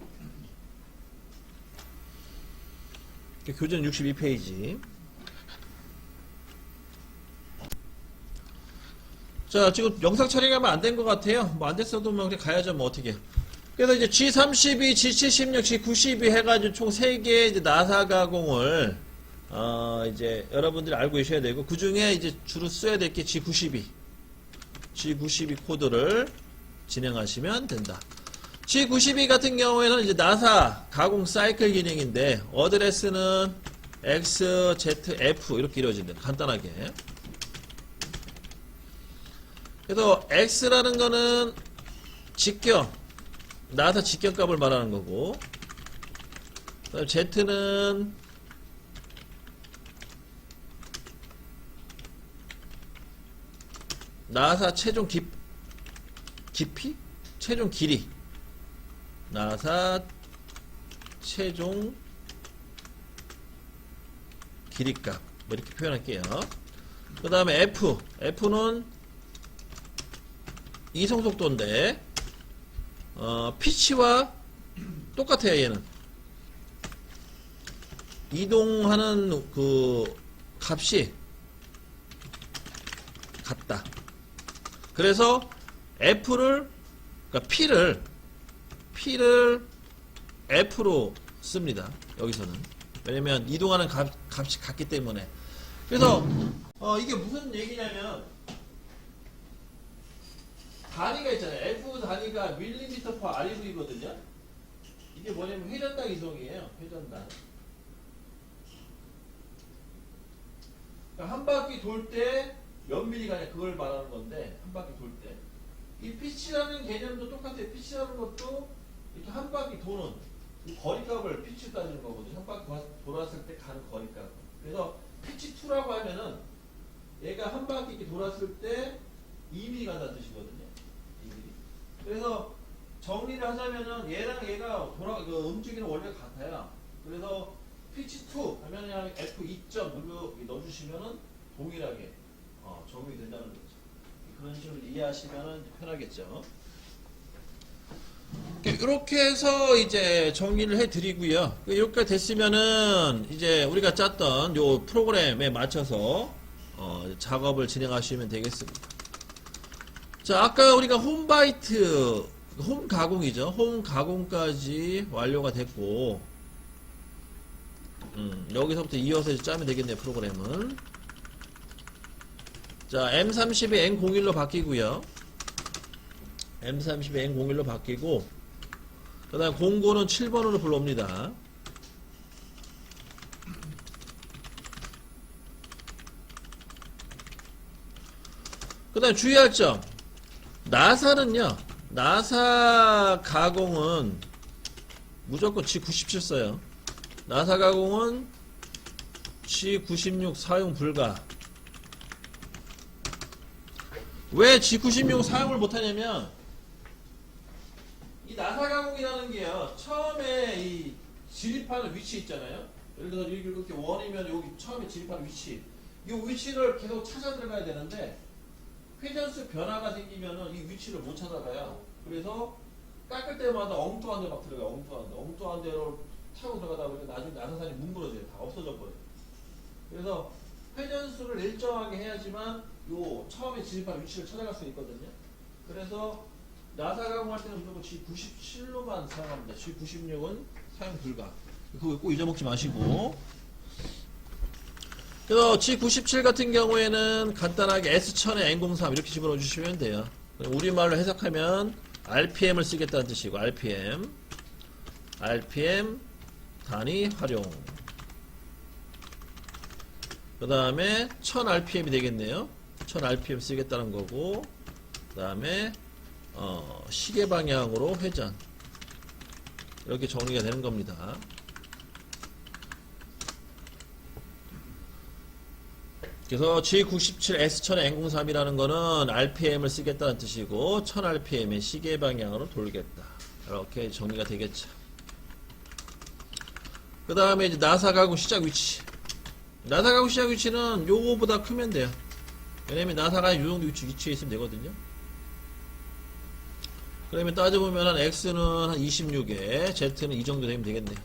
교재는 62페이지. 자, 지금 영상 촬영하면 안 된 것 같아요. 뭐 안 됐어도 뭐 그냥 가야죠. 뭐 어떻게. 그래서 이제 G32, G76, G92 해가지고 총 3개의 이제 나사 가공을 이제 여러분들이 알고 계셔야 되고 그 중에 이제 주로 써야 될 게 G92 코드를 진행하시면 된다. G92 같은 경우에는 이제 나사 가공 사이클 기능인데 어드레스는 X, Z, F 이렇게 이루어진다. 간단하게. 그래서 X라는 거는 직경, 나사 직경 값을 말하는 거고, 그다음 Z는 나사 최종 깊이? 최종 길이. 나사 최종 길이값. 뭐 이렇게 표현할게요. 그 다음에 F는 이성속도인데, 피치와 똑같아요, 얘는. 이동하는 그 값이 같다. 그래서 F를, 그러니까 P를 F로 씁니다. 여기서는. 왜냐면 이동하는 값이 같기 때문에. 그래서 이게 무슨 얘기냐면 단위가 있잖아요. F 단위가 밀리미터 퍼 REV거든요. 이게 뭐냐면 회전당 이동이에요. 회전당. 그러니까 한 바퀴 돌 때 몇 미리가 아니라 그걸 말하는 건데, 한 바퀴 돌 때. 이 피치라는 개념도 똑같아요. 피치라는 것도 이렇게 한 바퀴 도는 이 거리값을 피치 따지는 거거든요. 한 바퀴 돌았을 때 가는 거리값. 그래서 피치 2라고 하면은 얘가 한 바퀴 이렇게 돌았을 때 2mm 간다는 뜻이거든요. 2mm. 그래서 정리를 하자면은 얘랑 얘가 움직이는 원리가 같아요. 그래서 피치 2 하면 그냥 F 2점 넣어주시면은 동일하게 적용이 된다는 거죠. 그런 식으로 이해하시면 편하겠죠. 이렇게 해서 이제 정리를 해드리고요. 이렇게 됐으면은 이제 우리가 짰던 요 프로그램에 맞춰서 작업을 진행하시면 되겠습니다. 자, 아까 우리가 홈바이트, 홈 가공이죠. 홈 가공까지 완료가 됐고, 여기서부터 이어서 짜면 되겠네요, 프로그램은. 자, M32 N01로 바뀌고요. M32 N01로 바뀌고, 그 다음 09는 7번으로 불러옵니다. 그 다음 주의할 점. 나사는요, 나사 가공은 무조건 G97 써요. 나사 가공은 G96 사용 불가. 왜 G96 사용을 못하냐면, 이 나사 가공이라는 게요, 처음에 이 진입하는 위치 있잖아요. 예를 들어서 이렇게 원이면 여기 처음에 진입하는 위치, 이 위치를 계속 찾아 들어가야 되는데, 회전수 변화가 생기면은 이 위치를 못 찾아가요. 그래서 깎을 때마다 엉뚱한 데 막 들어가요. 엉뚱한 데로 타고 들어가다 보니까 나중에 나사산이 뭉그러져요. 다 없어져 버려요. 그래서 회전수를 일정하게 해야지만 요 처음에 진입하는 위치를 찾아갈 수 있거든요. 그래서 나사 가공할 때는 무조건 G97로만 사용합니다. G96은 사용 불가. 그거 꼭 잊어먹지 마시고. 그래서 G97 같은 경우에는 간단하게 S1000에 N03 이렇게 집어넣어 주시면 돼요. 우리말로 해석하면 RPM을 쓰겠다는 뜻이고, RPM 단위 활용. 그 다음에 1000rpm이 되겠네요. 1000rpm 쓰겠다는 거고, 그 다음에 시계 방향으로 회전. 이렇게 정리가 되는 겁니다. 그래서 G97 S1000 N03이라는 거는 RPM을 쓰겠다는 뜻이고, 1000rpm의 시계 방향으로 돌겠다. 이렇게 정리가 되겠죠. 그 다음에 이제 나사 가공 시작 위치. 나사 가공 시작 위치는 요거보다 크면 돼요. 왜냐면 나사가 이 정도 위치에 있으면 되거든요. 그러면 따져보면 한 X는 한 26에 Z는 이 정도 되면 되겠네요.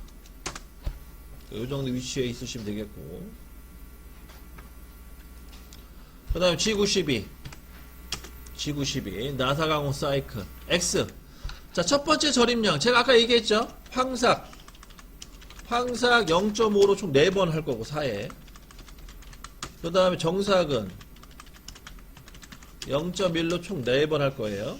요 정도 위치에 있으시면 되겠고, 그 다음에 G92 나사 가공 사이클 X. 자, 첫 번째 절임량 제가 아까 얘기했죠. 황삭 0.5로 총 4번 할 거고 4에. 그 다음에 정삭은 0.1로 총 4번 할 거예요.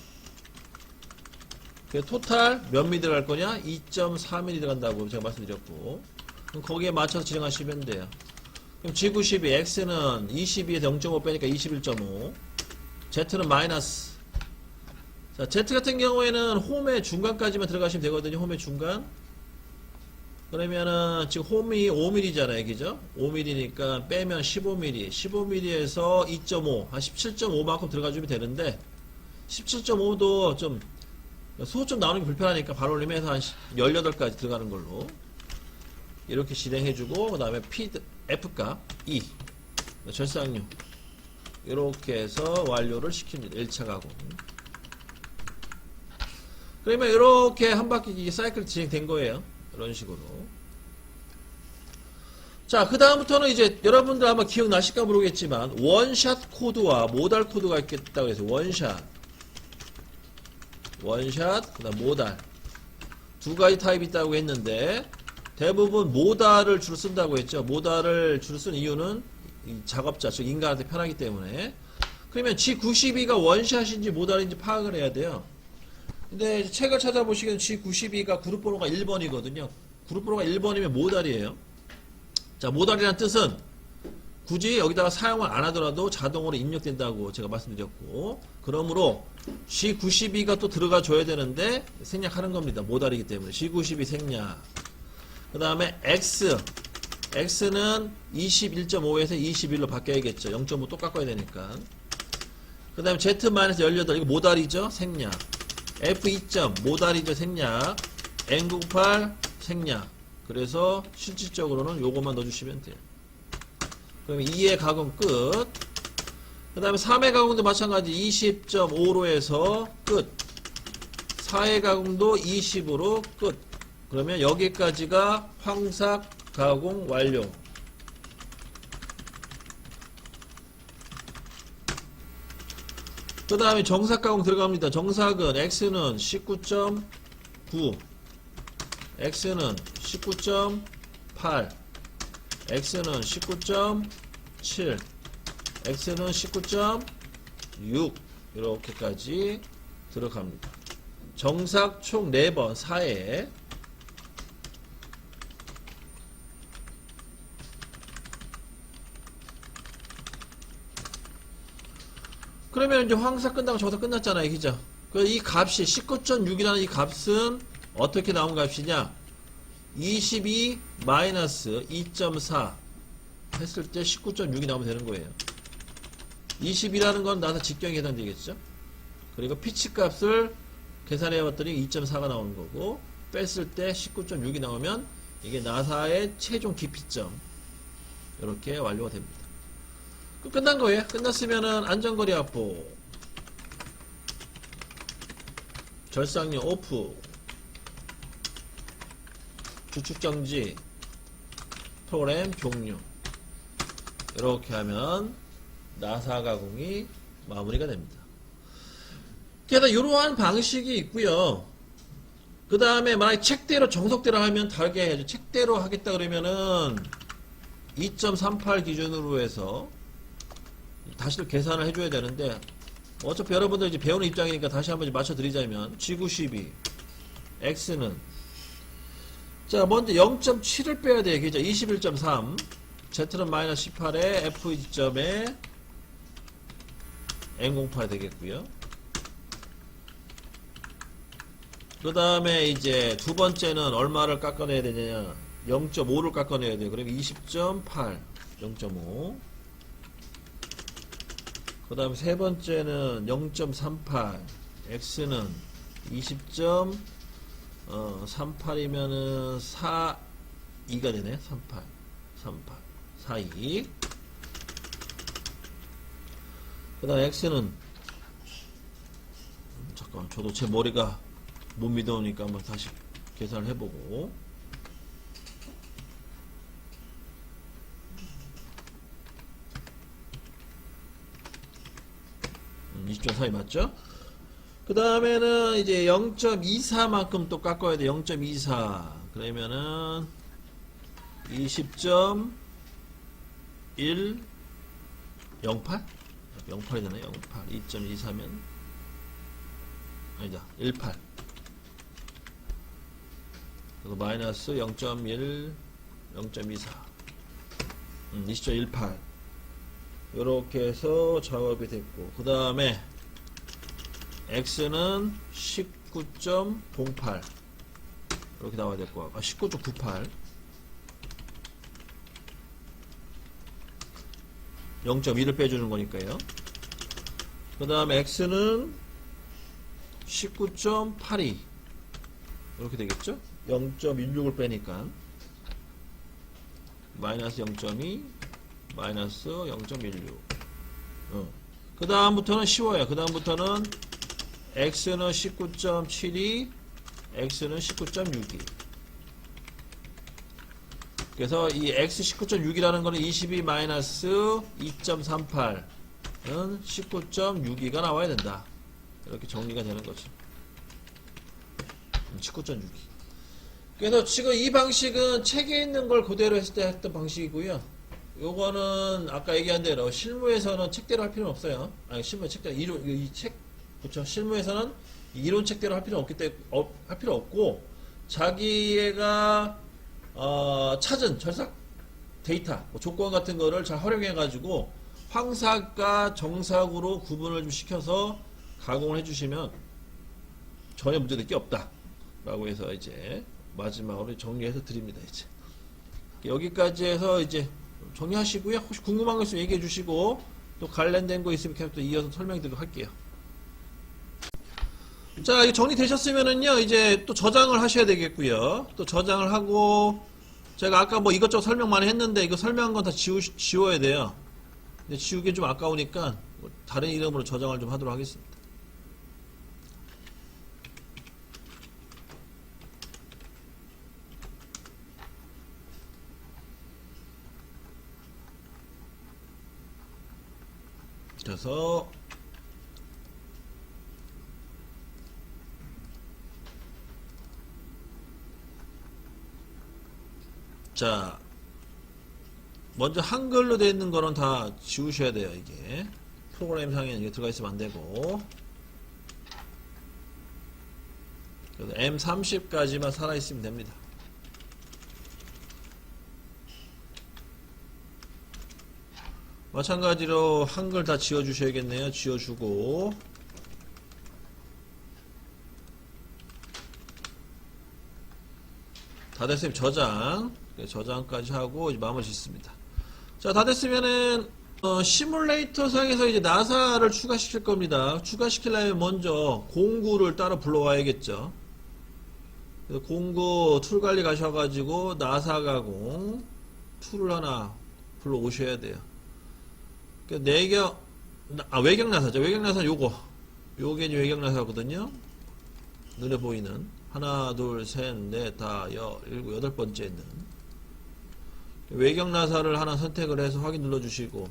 그 토탈 몇 미리 들어갈 거냐? 2.4mm 들어간다고 제가 말씀드렸고, 그럼 거기에 맞춰서 진행하시면 돼요. 그럼 G92 X는 22에서 0.5 빼니까 21.5, Z는 마이너스. 자, Z 같은 경우에는 홈의 중간까지만 들어가시면 되거든요. 홈의 중간. 그러면은 지금 홈이 5mm잖아요, 그죠? 5mm니까 빼면 15mm, 15mm에서 2.5, 한 17.5만큼 들어가주면 되는데 17.5도 좀 수호 좀 나오는 게 불편하니까 바로 올리면서 한 18까지 들어가는 걸로 이렇게 진행해주고, 그 다음에 F값 2 절상류 이렇게 해서 완료를 시킵니다. 1차 가공. 그러면 이렇게 한 바퀴 사이클 진행된 거예요. 이런 식으로. 자, 그 다음부터는 이제 여러분들 아마 기억나실까 모르겠지만 원샷 코드와 모달 코드가 있겠다고 해서 원샷, 그 다음 모달 두 가지 타입이 있다고 했는데 대부분 모달을 주로 쓴다고 했죠. 모달을 주로 쓴 이유는 이 작업자, 즉 인간한테 편하기 때문에. 그러면 G92가 원샷인지 모달인지 파악을 해야 돼요. 근데 책을 찾아보시면 G92가 그룹 번호가 1번이거든요. 그룹 번호가 1번이면 모달이에요. 자, 모달이라는 뜻은 굳이 여기다가 사용을 안 하더라도 자동으로 입력된다고 제가 말씀드렸고, 그러므로 G92가 또 들어가 줘야 되는데 생략하는 겁니다. 모달이기 때문에. G92 생략. 그 다음에 X는 21.5에서 21로 바뀌어야겠죠. 0.5 또 깎아야 되니까. 그 다음에 Z-18 이거 모달이죠. 생략. F2점 모달이죠. 생략. N98 생략. 그래서 실질적으로는 요것만 넣어주시면 돼요. 그러면 2의 가공 끝. 그 다음에 3의 가공도 마찬가지 20.5로 해서 끝. 4의 가공도 20으로 끝. 그러면 여기까지가 황삭 가공 완료. 그 다음에 정삭 가공 들어갑니다. 정삭은 X는 19.9, X는 19.8, X는 19.7, X는 19.6 이렇게까지 들어갑니다. 정삭 총 4번 4회. 그러면 이제 황삭 끝나고 저기서 끝났잖아요. 그죠? 이 값이 19.6이라는 이 값은 어떻게 나온 값이냐? 22 마이너스 2.4 했을 때 19.6이 나오면 되는 거예요. 20이라는 건 나사 직경에 해당되겠죠? 그리고 피치 값을 계산해 봤더니 2.4가 나오는 거고, 뺐을 때 19.6이 나오면 이게 나사의 최종 깊이점. 이렇게 완료가 됩니다. 끝난 거예요. 끝났으면은 안전거리 확보, 절상류 오프, 주축정지, 프로그램 종료. 이렇게 하면 나사 가공이 마무리가 됩니다. 게다가 이러한 방식이 있고요. 그 다음에 만약에 책대로 정석대로 하면 다르게 해야죠. 책대로 하겠다 그러면은 2.38 기준으로 해서 다시 또 계산을 해줘야 되는데, 어차피 여러분들 이제 배우는 입장이니까 다시 한번 맞춰드리자면 G92 X는 자 먼저 0.7을 빼야 돼요. 그죠? 21.3 Z는 마이너스 18에 F2점에 N08 되겠고요. 그 다음에 이제 두 번째는 얼마를 깎아내야 되느냐? 0.5를 깎아내야 돼요. 그러면 20.8 0.5. 그 다음에 세 번째는 0.38 X는 20.38이면은 42가 되네. 42. 그 다음 X는 잠깐만, 저도 제 머리가 못 믿어오니까 한번 다시 계산을 해보고, 20.4이 맞죠? 그 다음에는 이제 0.24만큼 또 깎아야 돼. 0.24 그러면은 20.108? 08이 되네. 08 2.24면 아니다 18. 그리고 마이너스 0.1 0.24 20.18 이렇게 해서 작업이 됐고, 그 다음에 X는 19.08 이렇게 나와야 될 것 같고, 19.98 0.2를 빼주는 거니까요. 그 다음에 x는 19.82 이렇게 되겠죠? 0.16을 빼니까 마이너스 0.2 마이너스 0.16 그 다음부터는 쉬워요. 그 다음부터는 x는 19.72 x는 19.62 그래서 이 x 19.6이라는 거는 22 마이너스 2.38은 19.62가 나와야 된다. 이렇게 정리가 되는 거죠. 19.62. 그래서 지금 이 방식은 책에 있는 걸 그대로 했을 때 했던 방식이고요. 요거는 아까 얘기한 대로 실무에서는 책대로 할 필요는 없어요. 아니 실무 책대로 이 책 그렇죠. 실무에서는 이론 책대로 할 필요는 없기 때문에 할 필요 없고 자기가 찾은 절삭 데이터 뭐 조건 같은 거를 잘 활용해 가지고 황사과 정삭으로 구분을 좀 시켜서 가공을 해주시면 전혀 문제될 게 없다 라고 해서 이제 마지막으로 정리해서 드립니다. 이제 여기까지 해서 이제 정리하시고요. 혹시 궁금한 거 있으면 얘기해 주시고 또 관련된 거 있으면 계속 또 이어서 설명드리도록 할게요. 자, 이거 정리되셨으면은요, 이제 또 저장을 하셔야 되겠고요. 또 저장을 하고, 제가 아까 뭐 이것저것 설명 많이 했는데, 이거 설명한 건 다 지워야 돼요. 근데 지우기 좀 아까우니까, 뭐 다른 이름으로 저장을 좀 하도록 하겠습니다. 그래서, 자, 먼저 한글로 되어 있는 거는 다 지우셔야 돼요, 이게. 프로그램 상에 이게 들어가 있으면 안 되고. 그래서 M30까지만 살아있으면 됩니다. 마찬가지로 한글 다 지워주셔야겠네요. 지워주고. 다 됐으면 저장까지 하고 이제 마무리 짓습니다. 자, 다 됐으면은 시뮬레이터 상에서 이제 나사를 추가시킬 겁니다. 추가시키려면 먼저 공구를 따로 불러와야겠죠. 그래서 공구 툴 관리 가셔가지고 나사 가공 툴을 하나 불러오셔야 돼요. 외경 나사죠. 외경 나사는 요게 이제 외경 나사거든요. 눈에 보이는 하나, 둘, 셋, 넷, 다, 일곱, 여덟 번째 있는 외경 나사를 하나 선택을 해서 확인 눌러주시고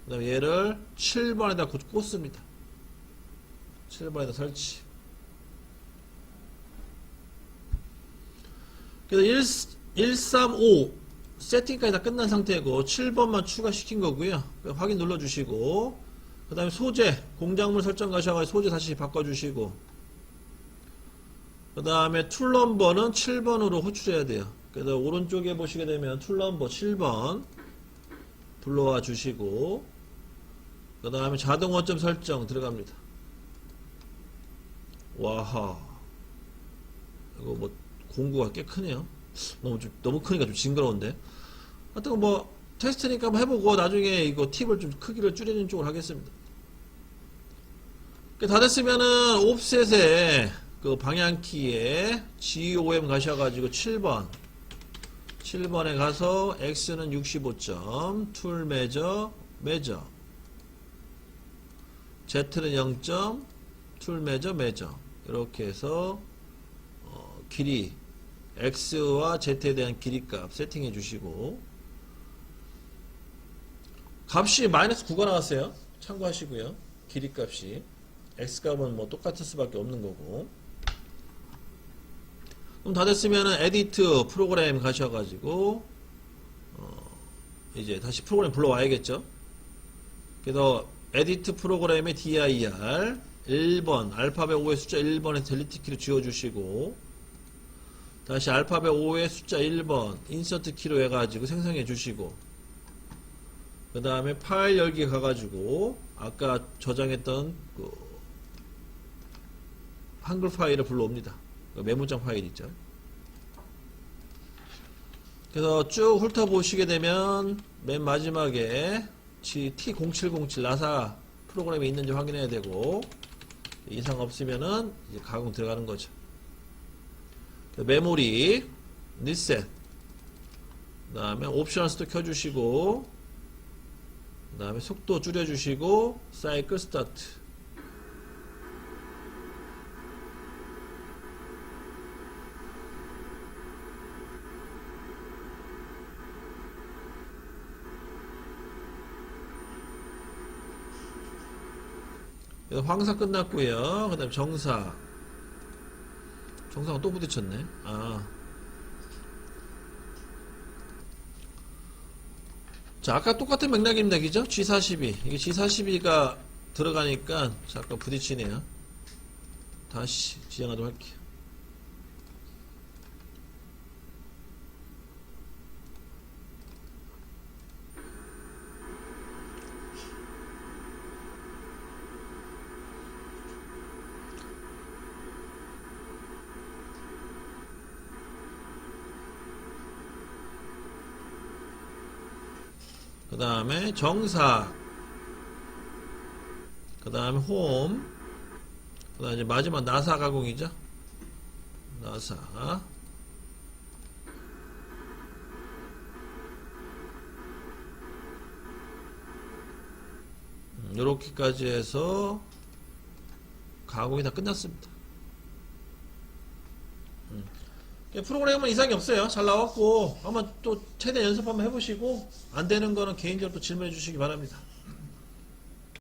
그 다음에 얘를 7번에다 꽂습니다. 7번에다 설치. 그래서 135 세팅까지 다 끝난 상태고 7번만 추가시킨 거고요. 확인 눌러주시고 그 다음에 소재 공작물 설정 가셔가지고 소재 다시 바꿔주시고 그 다음에 툴 넘버는 7번으로 호출해야 돼요. 그래서 오른쪽에 보시게 되면 툴 넘버 7번 불러와 주시고 그 다음에 자동 원점 설정 들어갑니다. 와하, 이거 뭐 공구가 꽤 크네요. 너무 크니까 좀 징그러운데. 하여튼 뭐 테스트니까 한번 해보고 나중에 이거 팁을 좀 크기를 줄이는 쪽으로 하겠습니다. 다 됐으면은 옵셋에 그 방향키에 GOM 가셔가지고 7번에 가서 X는 65점, 툴 매저, Z는 0점, 툴 매저, 이렇게 해서 길이 X와 Z에 대한 길이값 세팅해 주시고 값이 마이너스 9가 나왔어요. 참고하시고요. 길이값이 X값은 뭐 똑같을 수밖에 없는 거고. 그럼 다 됐으면은 에디트 프로그램 가셔가지고 이제 다시 프로그램 불러와야겠죠. 그래서 에디트 프로그램의 dir 1번 알파벳 5의 숫자 1번에 델리트 키로 지워주시고 다시 알파벳 5의 숫자 1번 인서트 키로 해가지고 생성해 주시고 그 다음에 파일 열기 가가지고 아까 저장했던 그 한글 파일을 불러옵니다. 메모장 파일 있죠. 그래서 쭉 훑어보시게 되면 맨 마지막에 T0707 나사 프로그램이 있는지 확인해야 되고, 이상 없으면은 이제 가공 들어가는 거죠. 메모리 리셋, 그 다음에 옵셔널스도 켜주시고, 그 다음에 속도 줄여주시고, 사이클 스타트. 황사 끝났고요. 그 다음에 정사. 정사가 또 부딪혔네. 자, 아까 똑같은 맥락입니다. 그죠? G42. 이게 G42가 들어가니까 잠깐 부딪히네요. 다시 지정하도록 할게요. 그 다음에 정사, 그 다음에 홈, 그 다음에 마지막 나사 가공이죠. 나사. 요렇게까지 해서 가공이 다 끝났습니다. 프로그램은 이상이 없어요. 잘 나왔고, 한번 또 최대 연습 한번 해보시고, 안 되는 거는 개인적으로 또 질문해 주시기 바랍니다.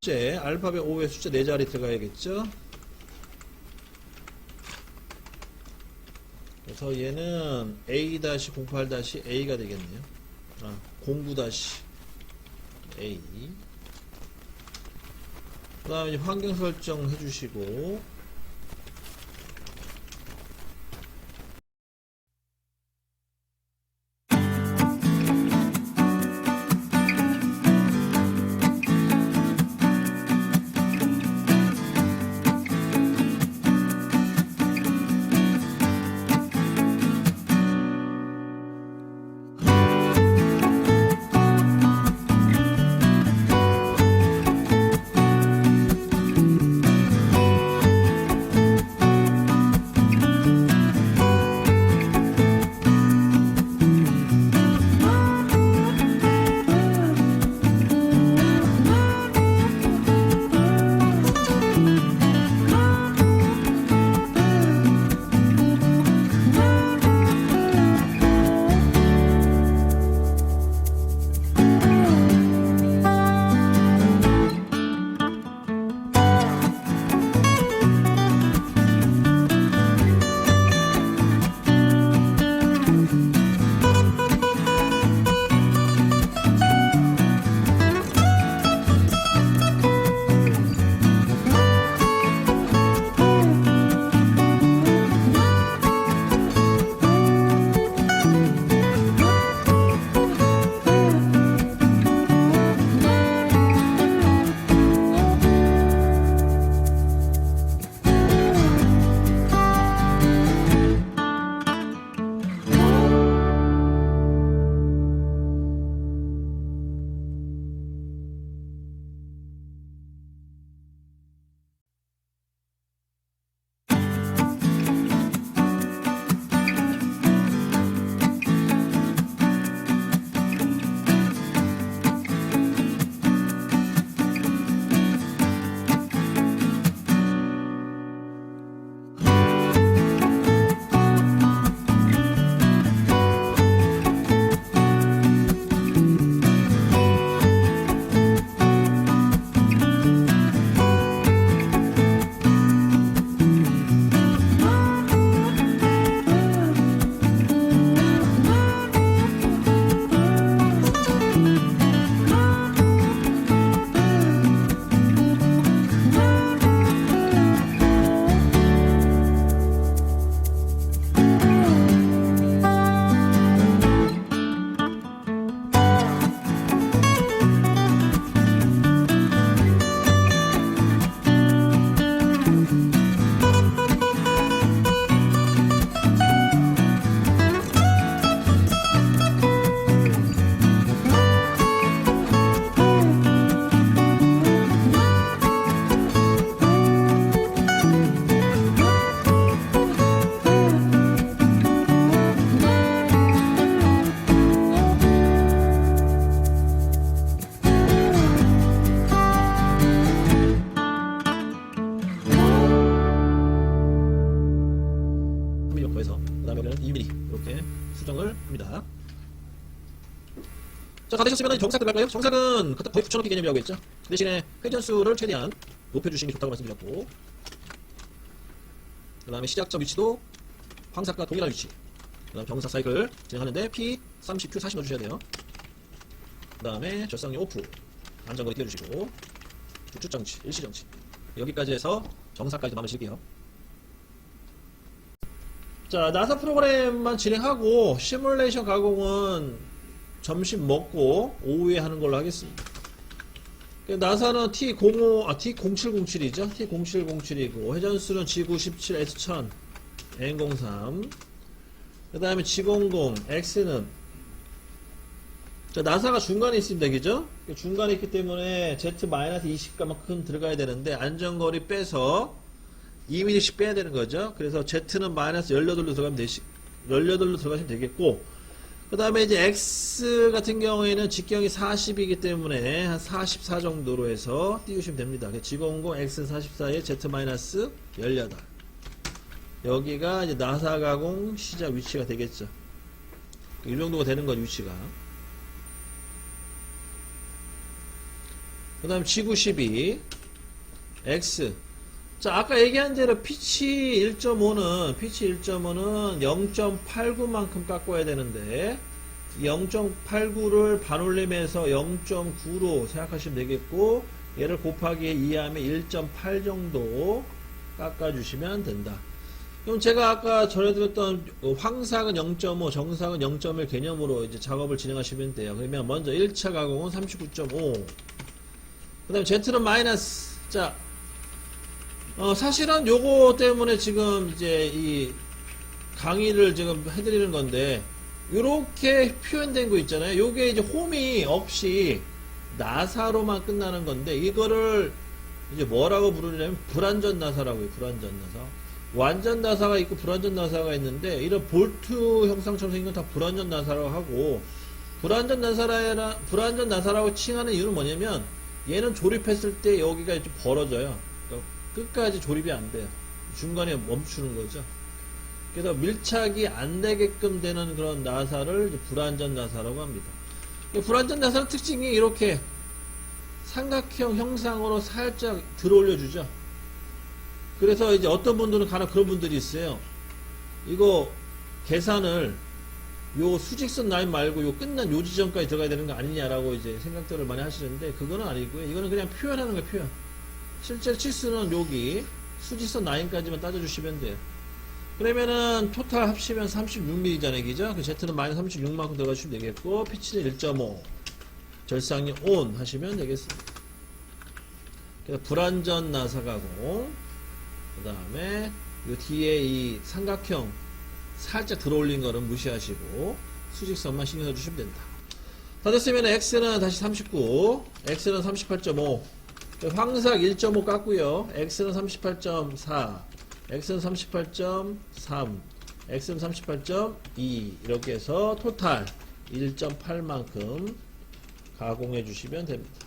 숫자, 알파벳 5에 숫자 4자리 들어가야겠죠? 그래서 얘는 A-08-A가 되겠네요. 09-A. 그 다음에 이제 환경 설정 해주시고, 자, 다 되셨으면 정삭 들어갈까요? 정삭은 거의 붙여넣기 개념이라고 했죠. 그 대신에 회전수를 최대한 높여주시는 게 좋다고 말씀드렸고, 그 다음에 시작점 위치도 황삭과 동일한 위치, 그 다음 정삭 사이클 진행하는데 P 30Q 40 넣어주셔야 돼요. 그 다음에 절상력 오프, 안전거리 띄워주시고, 주축정치, 일시정치, 여기까지 해서 정삭까지 마무리 지을게요. 자, 나사 프로그램만 진행하고 시뮬레이션 가공은 점심 먹고 오후에 하는 걸로 하겠습니다. 나사는 T0707이죠. T0707이고 회전수는 G97 S1000 N03, 그 다음에 G00 X는 자, 나사가 중간에 있습니다. 그죠? 중간에 있기 때문에 Z-20가만큼 들어가야 되는데 안전거리 빼서 2mm씩 빼야 되는 거죠. 그래서 Z는 마이너스 18로 들어가면 18로 들어가시면 되겠고, 그 다음에 이제 X 같은 경우에는 직경이 40이기 때문에 한 44 정도로 해서 띄우시면 됩니다. G00 X는 44에 Z 마이너스 18. 여기가 이제 나사 가공 시작 위치가 되겠죠. 이 정도가 되는 건 위치가. 그 다음 G92 X. 자, 아까 얘기한 대로 피치 1.5는 0.89만큼 깎아야 되는데 0.89를 반올림해서 0.9로 생각하시면 되겠고, 얘를 곱하기 2하면 1.8 정도 깎아주시면 된다. 그럼 제가 아까 전해드렸던 황삭은 0.5, 정삭은 0.1 개념으로 이제 작업을 진행하시면 돼요. 그러면 먼저 1차 가공은 39.5, 그 다음에 Z는 마이너스. 자, 사실은 요거 때문에 지금 이제 이 강의를 지금 해드리는 건데, 요렇게 표현된 거 있잖아요. 요게 이제 홈이 없이 나사로만 끝나는 건데, 이거를 이제 뭐라고 부르냐면 불완전 나사라고 해요. 불완전 나사. 완전 나사가 있고 불완전 나사가 있는데, 이런 볼트 형상처럼 생긴 건 다 불완전 나사라고 하고, 불완전 나사라고 칭하는 이유는 뭐냐면, 얘는 조립했을 때 여기가 이제 벌어져요. 그러니까 끝까지 조립이 안 돼요. 중간에 멈추는 거죠. 그래서 밀착이 안 되게끔 되는 그런 나사를 이제 불완전 나사라고 합니다. 불완전 나사의 특징이 이렇게 삼각형 형상으로 살짝 들어올려 주죠. 그래서 이제 어떤 분들은 간혹 그런 분들이 있어요. 이거 계산을 요 수직선 라인 말고 요 끝난 요 지점까지 들어가야 되는 거 아니냐라고 이제 생각들을 많이 하시는데, 그거는 아니고요. 이거는 그냥 표현하는 거예요, 표현. 실제 치수는 여기 수직선 라인까지만 따져주시면 돼요. 그러면은 토탈 합치면 36mm잖아요, 그죠? 그 Z는 마이너스 36만큼 들어가주시면 되겠고, 피치는 1.5, 절상력 ON 하시면 되겠습니다. 그래서 불완전 나사 가공, 그 다음에 요 뒤에 이 삼각형 살짝 들어올린 거는 무시하시고 수직선만 신경 써주시면 된다. 다 됐으면 X는 다시 39, X는 38.5, 황삭 1.5 깎고요. X는 38.4, X는 38.3, X는 38.2, 이렇게 해서 토탈 1.8만큼 가공해 주시면 됩니다.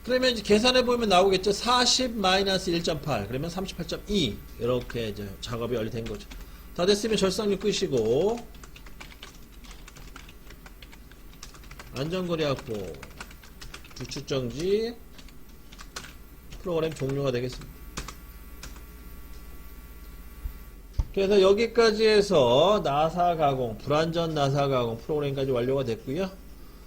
그러면 이제 계산해보면 나오겠죠. 40-1.8. 그러면 38.2. 이렇게 이제 작업이 완료된 거죠. 다 됐으면 절상력 끄시고, 안전거리 확보, 주축정지, 프로그램 종료가 되겠습니다. 그래서 여기까지 해서 나사 가공, 불완전 나사 가공 프로그램까지 완료가 됐고요.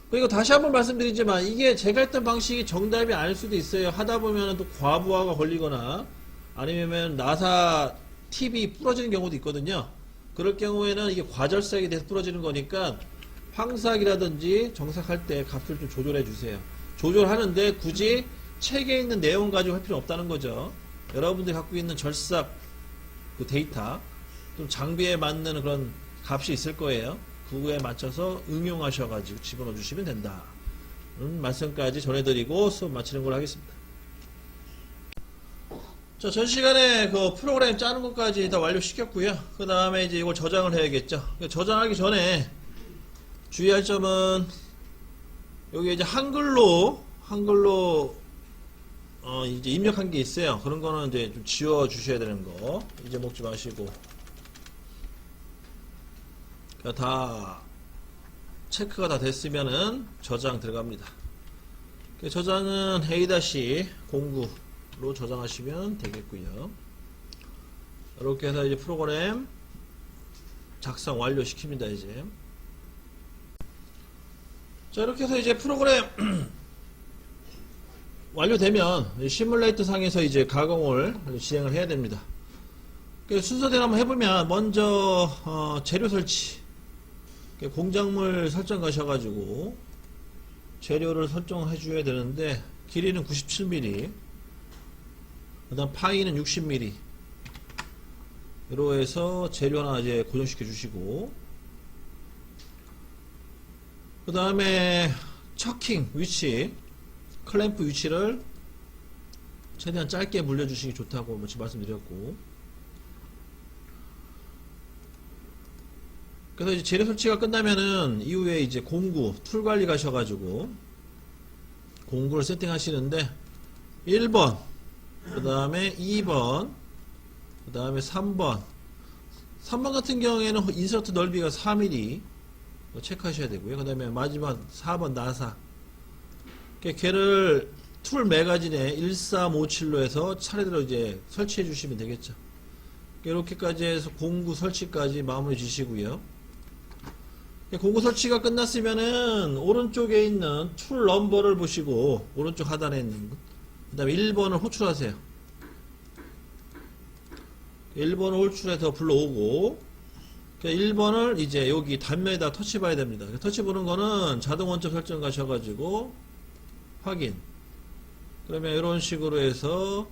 그리고 다시 한번 말씀드리지만, 이게 제가 했던 방식이 정답이 아닐 수도 있어요. 하다 보면 또 과부하가 걸리거나 아니면 나사 팁이 부러지는 경우도 있거든요. 그럴 경우에는 이게 과절삭이 돼서 부러지는 거니까 황삭이라든지 정삭할 때 값을 좀 조절해 주세요. 조절하는데 굳이 책에 있는 내용 가지고 할 필요는 없다는 거죠. 여러분들이 갖고 있는 절삭 그 데이터, 좀 장비에 맞는 그런 값이 있을 거예요. 그거에 맞춰서 응용하셔가지고 집어넣어 주시면 된다. 말씀까지 전해드리고 수업 마치는 걸로 하겠습니다. 자, 전 시간에 그 프로그램 짜는 것까지 다 완료시켰고요. 그 다음에 이제 이걸 저장을 해야겠죠. 저장하기 전에 주의할 점은, 여기 이제 한글로 이제 입력한 게 있어요. 그런 거는 이제 좀 지워 주셔야 되는 거. 이제 먹지 마시고. 그러니까 다 체크가 다 됐으면은 저장 들어갑니다. 저장은 A-09로 저장하시면 되겠고요. 이렇게 해서 이제 프로그램 작성 완료 시킵니다. 이제 자, 이렇게 해서 이제 프로그램 완료되면 시뮬레이터 상에서 이제 가공을 진행을 해야 됩니다. 순서대로 한번 해보면 먼저 재료 설치, 공작물 설정 가셔가지고 재료를 설정해 줘야 되는데, 길이는 97mm, 그 다음 파이는 60mm 로 해서 재료 하나 이제 고정시켜 주시고, 그 다음에 처킹 위치, 클램프 위치를 최대한 짧게 물려주시기 좋다고 지금 말씀드렸고, 그래서 이제 재료 설치가 끝나면은 이후에 이제 공구 툴 관리 가셔가지고 공구를 세팅하시는데, 1번, 그 다음에 2번, 그 다음에 3번 같은 경우에는 인서트 넓이가 4mm 체크하셔야 되고요. 그 다음에 마지막 4번 나사, 걔를 툴 매거진에 1357로 해서 차례대로 이제 설치해 주시면 되겠죠. 이렇게까지 해서 공구 설치까지 마무리 지시고요. 공구 설치가 끝났으면은 오른쪽에 있는 툴 넘버를 보시고, 오른쪽 하단에 있는 거, 그 다음에 1번을 호출하세요. 1번을 호출해서 불러오고, 1번을 이제 여기 단면에다 터치 봐야 됩니다. 터치 보는 거는 자동 원점 설정 가셔가지고 확인. 그러면 이런 식으로 해서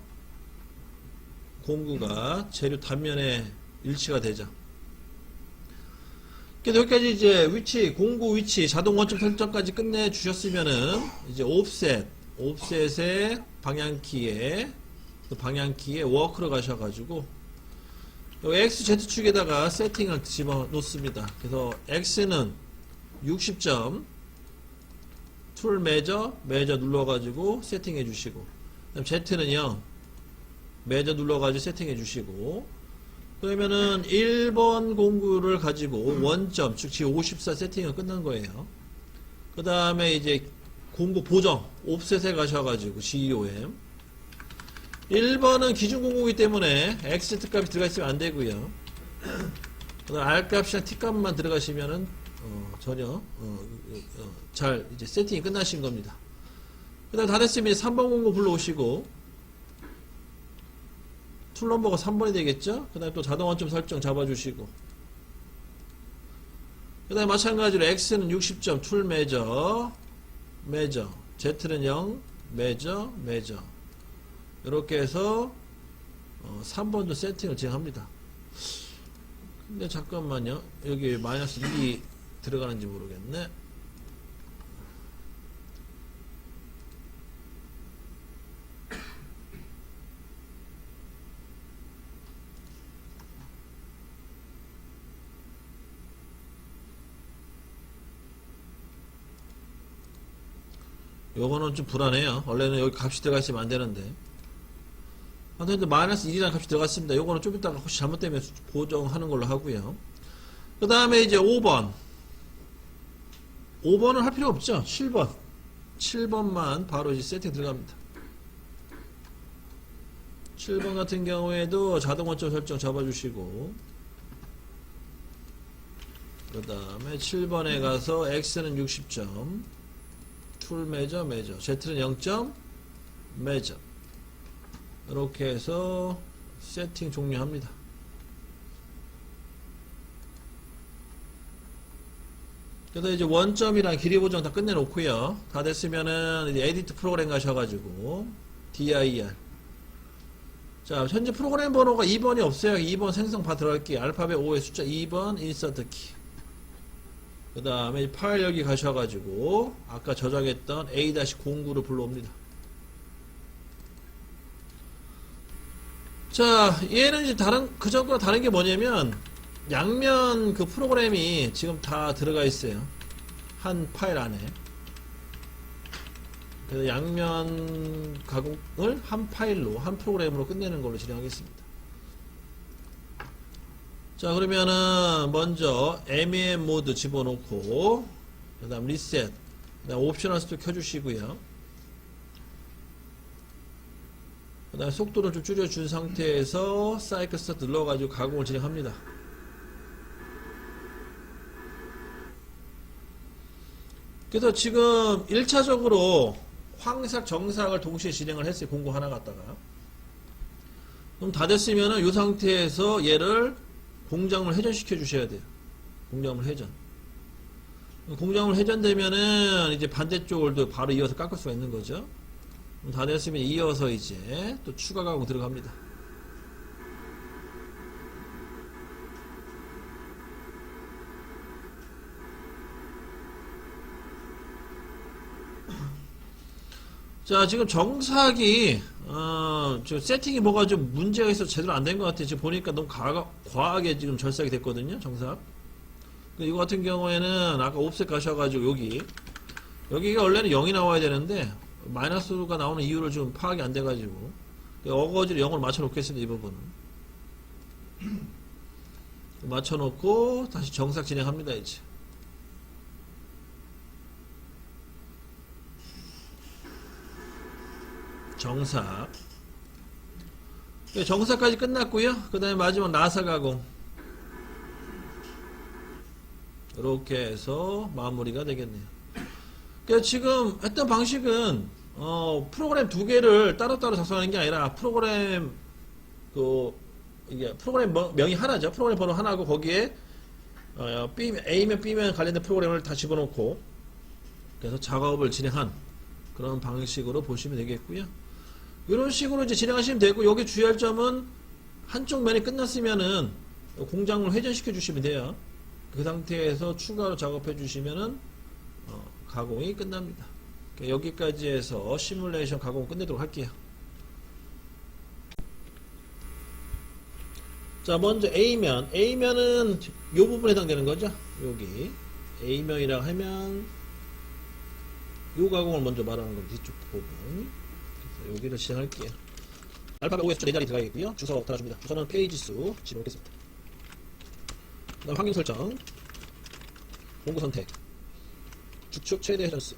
공구가 재료 단면에 일치가 되죠. 여기까지 이제 위치, 공구 위치, 자동 원점 설정까지 끝내 주셨으면은 이제 옵셋의 방향키에 워크로 가셔가지고 XZ축에다가 세팅을 집어 놓습니다. 그래서 X는 60점, 툴 매저 눌러가지고 세팅해 주시고, Z는 0, 매저 눌러가지고 세팅해 주시고, 그러면은 1번 공구를 가지고 원점, 즉 G54 세팅은 끝난 거예요. 그 다음에 이제 공구 보정, 옵셋에 가셔가지고 GOM, 1번은 기준 공구이기 때문에 XZ 값이 들어가 있으면 안 되고요. 그다음 R 값이랑 T 값만 들어가시면은 전혀 잘 이제 세팅이 끝나신 겁니다. 그다음 다 됐으면 3번 공구 불러오시고, 툴 넘버가 3번이 되겠죠. 그다음 또 자동 원점 설정 잡아주시고, 그다음 마찬가지로 X는 60점, 툴 매저, Z는 0, 매저. 이렇게 해서 3번도 세팅을 진행합니다. 근데 잠깐만요, 여기 마이너스 1이 들어가는지 모르겠네. 요거는 좀 불안해요. 원래는 여기 값이 들어가 있으면 안 되는데. 근데 마이너스 1이라는 값이 들어갔습니다. 요거는 좀 이따가 혹시 잘못되면 보정하는 걸로 하고요. 그 다음에 이제 5번은 할 필요 없죠. 7번만 바로 이제 세팅 들어갑니다. 7번 같은 경우에도 자동 원점 설정 잡아주시고, 그 다음에 7번에 가서 X는 60점, 툴 매저, Z는 0점, 매저. 이렇게 해서 세팅 종료합니다. 그래서 이제 원점이랑 길이 보정 다 끝내놓고요. 다 됐으면은 이제 에디트 프로그램 가셔가지고 dir. 자, 현재 프로그램 번호가 2번이 없어요. 2번 생성 바 들어갈게요. 알파벳 5의 숫자 2번 인서트 키. 그 다음에 파일 여기 가셔가지고 아까 저장했던 A-09를 불러옵니다. 자, 얘는 이제 그 전과 다른 게 뭐냐면, 양면 그 프로그램이 지금 다 들어가 있어요. 한 파일 안에. 그래서 양면 가공을 한 파일로, 한 프로그램으로 끝내는 걸로 진행하겠습니다. 자, 그러면은 먼저 MEM 모드 집어넣고, 그 다음 리셋, 그 다음 옵셔널 스토 켜주시고요. 그 다음 속도를 좀 줄여준 상태에서 사이클 스타트 눌러가지고 가공을 진행합니다. 그래서 지금 1차적으로 황삭, 정삭을 동시에 진행을 했어요. 공구 하나 갖다가. 그럼 다 됐으면은 이 상태에서 얘를 공작물 회전시켜 주셔야 돼요. 공작물 회전. 공작물 회전되면은 이제 반대쪽을 바로 이어서 깎을 수가 있는 거죠. 그럼 다 됐으면 이어서 이제 또 추가 가공 들어갑니다. 자, 지금 정삭이, 저 세팅이 뭐가 좀 문제가 있어서 제대로 안 된 것 같아요. 지금 보니까 너무 과하게 지금 절삭이 됐거든요, 정삭. 이거 같은 경우에는 아까 옵셋 가셔가지고 여기가 원래는 0이 나와야 되는데, 마이너스가 나오는 이유를 좀 파악이 안 돼가지고, 어거지로 0으로 맞춰놓겠습니다, 이 부분은. 맞춰놓고, 다시 정삭 진행합니다, 이제. 정삭. 정삭까지 끝났고요. 그 다음에 마지막 나사 가공. 이렇게 해서 마무리가 되겠네요. 그러니까 지금 했던 방식은 프로그램 두 개를 따로따로 작성하는 게 아니라 이게 프로그램 명이 하나죠. 프로그램 번호 하나고 거기에 A면 B면 관련된 프로그램을 다 집어넣고 그래서 작업을 진행한 그런 방식으로 보시면 되겠고요. 이런 식으로 이제 진행하시면 되고, 여기 주의할 점은 한쪽 면이 끝났으면은 공작물 회전시켜 주시면 돼요. 그 상태에서 추가로 작업해 주시면은 가공이 끝납니다. 여기까지 해서 시뮬레이션 가공 끝내도록 할게요. 자, 먼저 A면은 이 부분에 해당되는 거죠. 여기 A면이라고 하면 이 가공을 먼저 말하는 겁니다. 뒤쪽 부분. 여기를 시작할게요. 알파벳 OS 네 자리 들어가겠고요. 주소 달아줍니다. 주소는 페이지 수 집어넣겠습니다. 그 다음 환경 설정, 공구 선택, 주축 최대 회전수,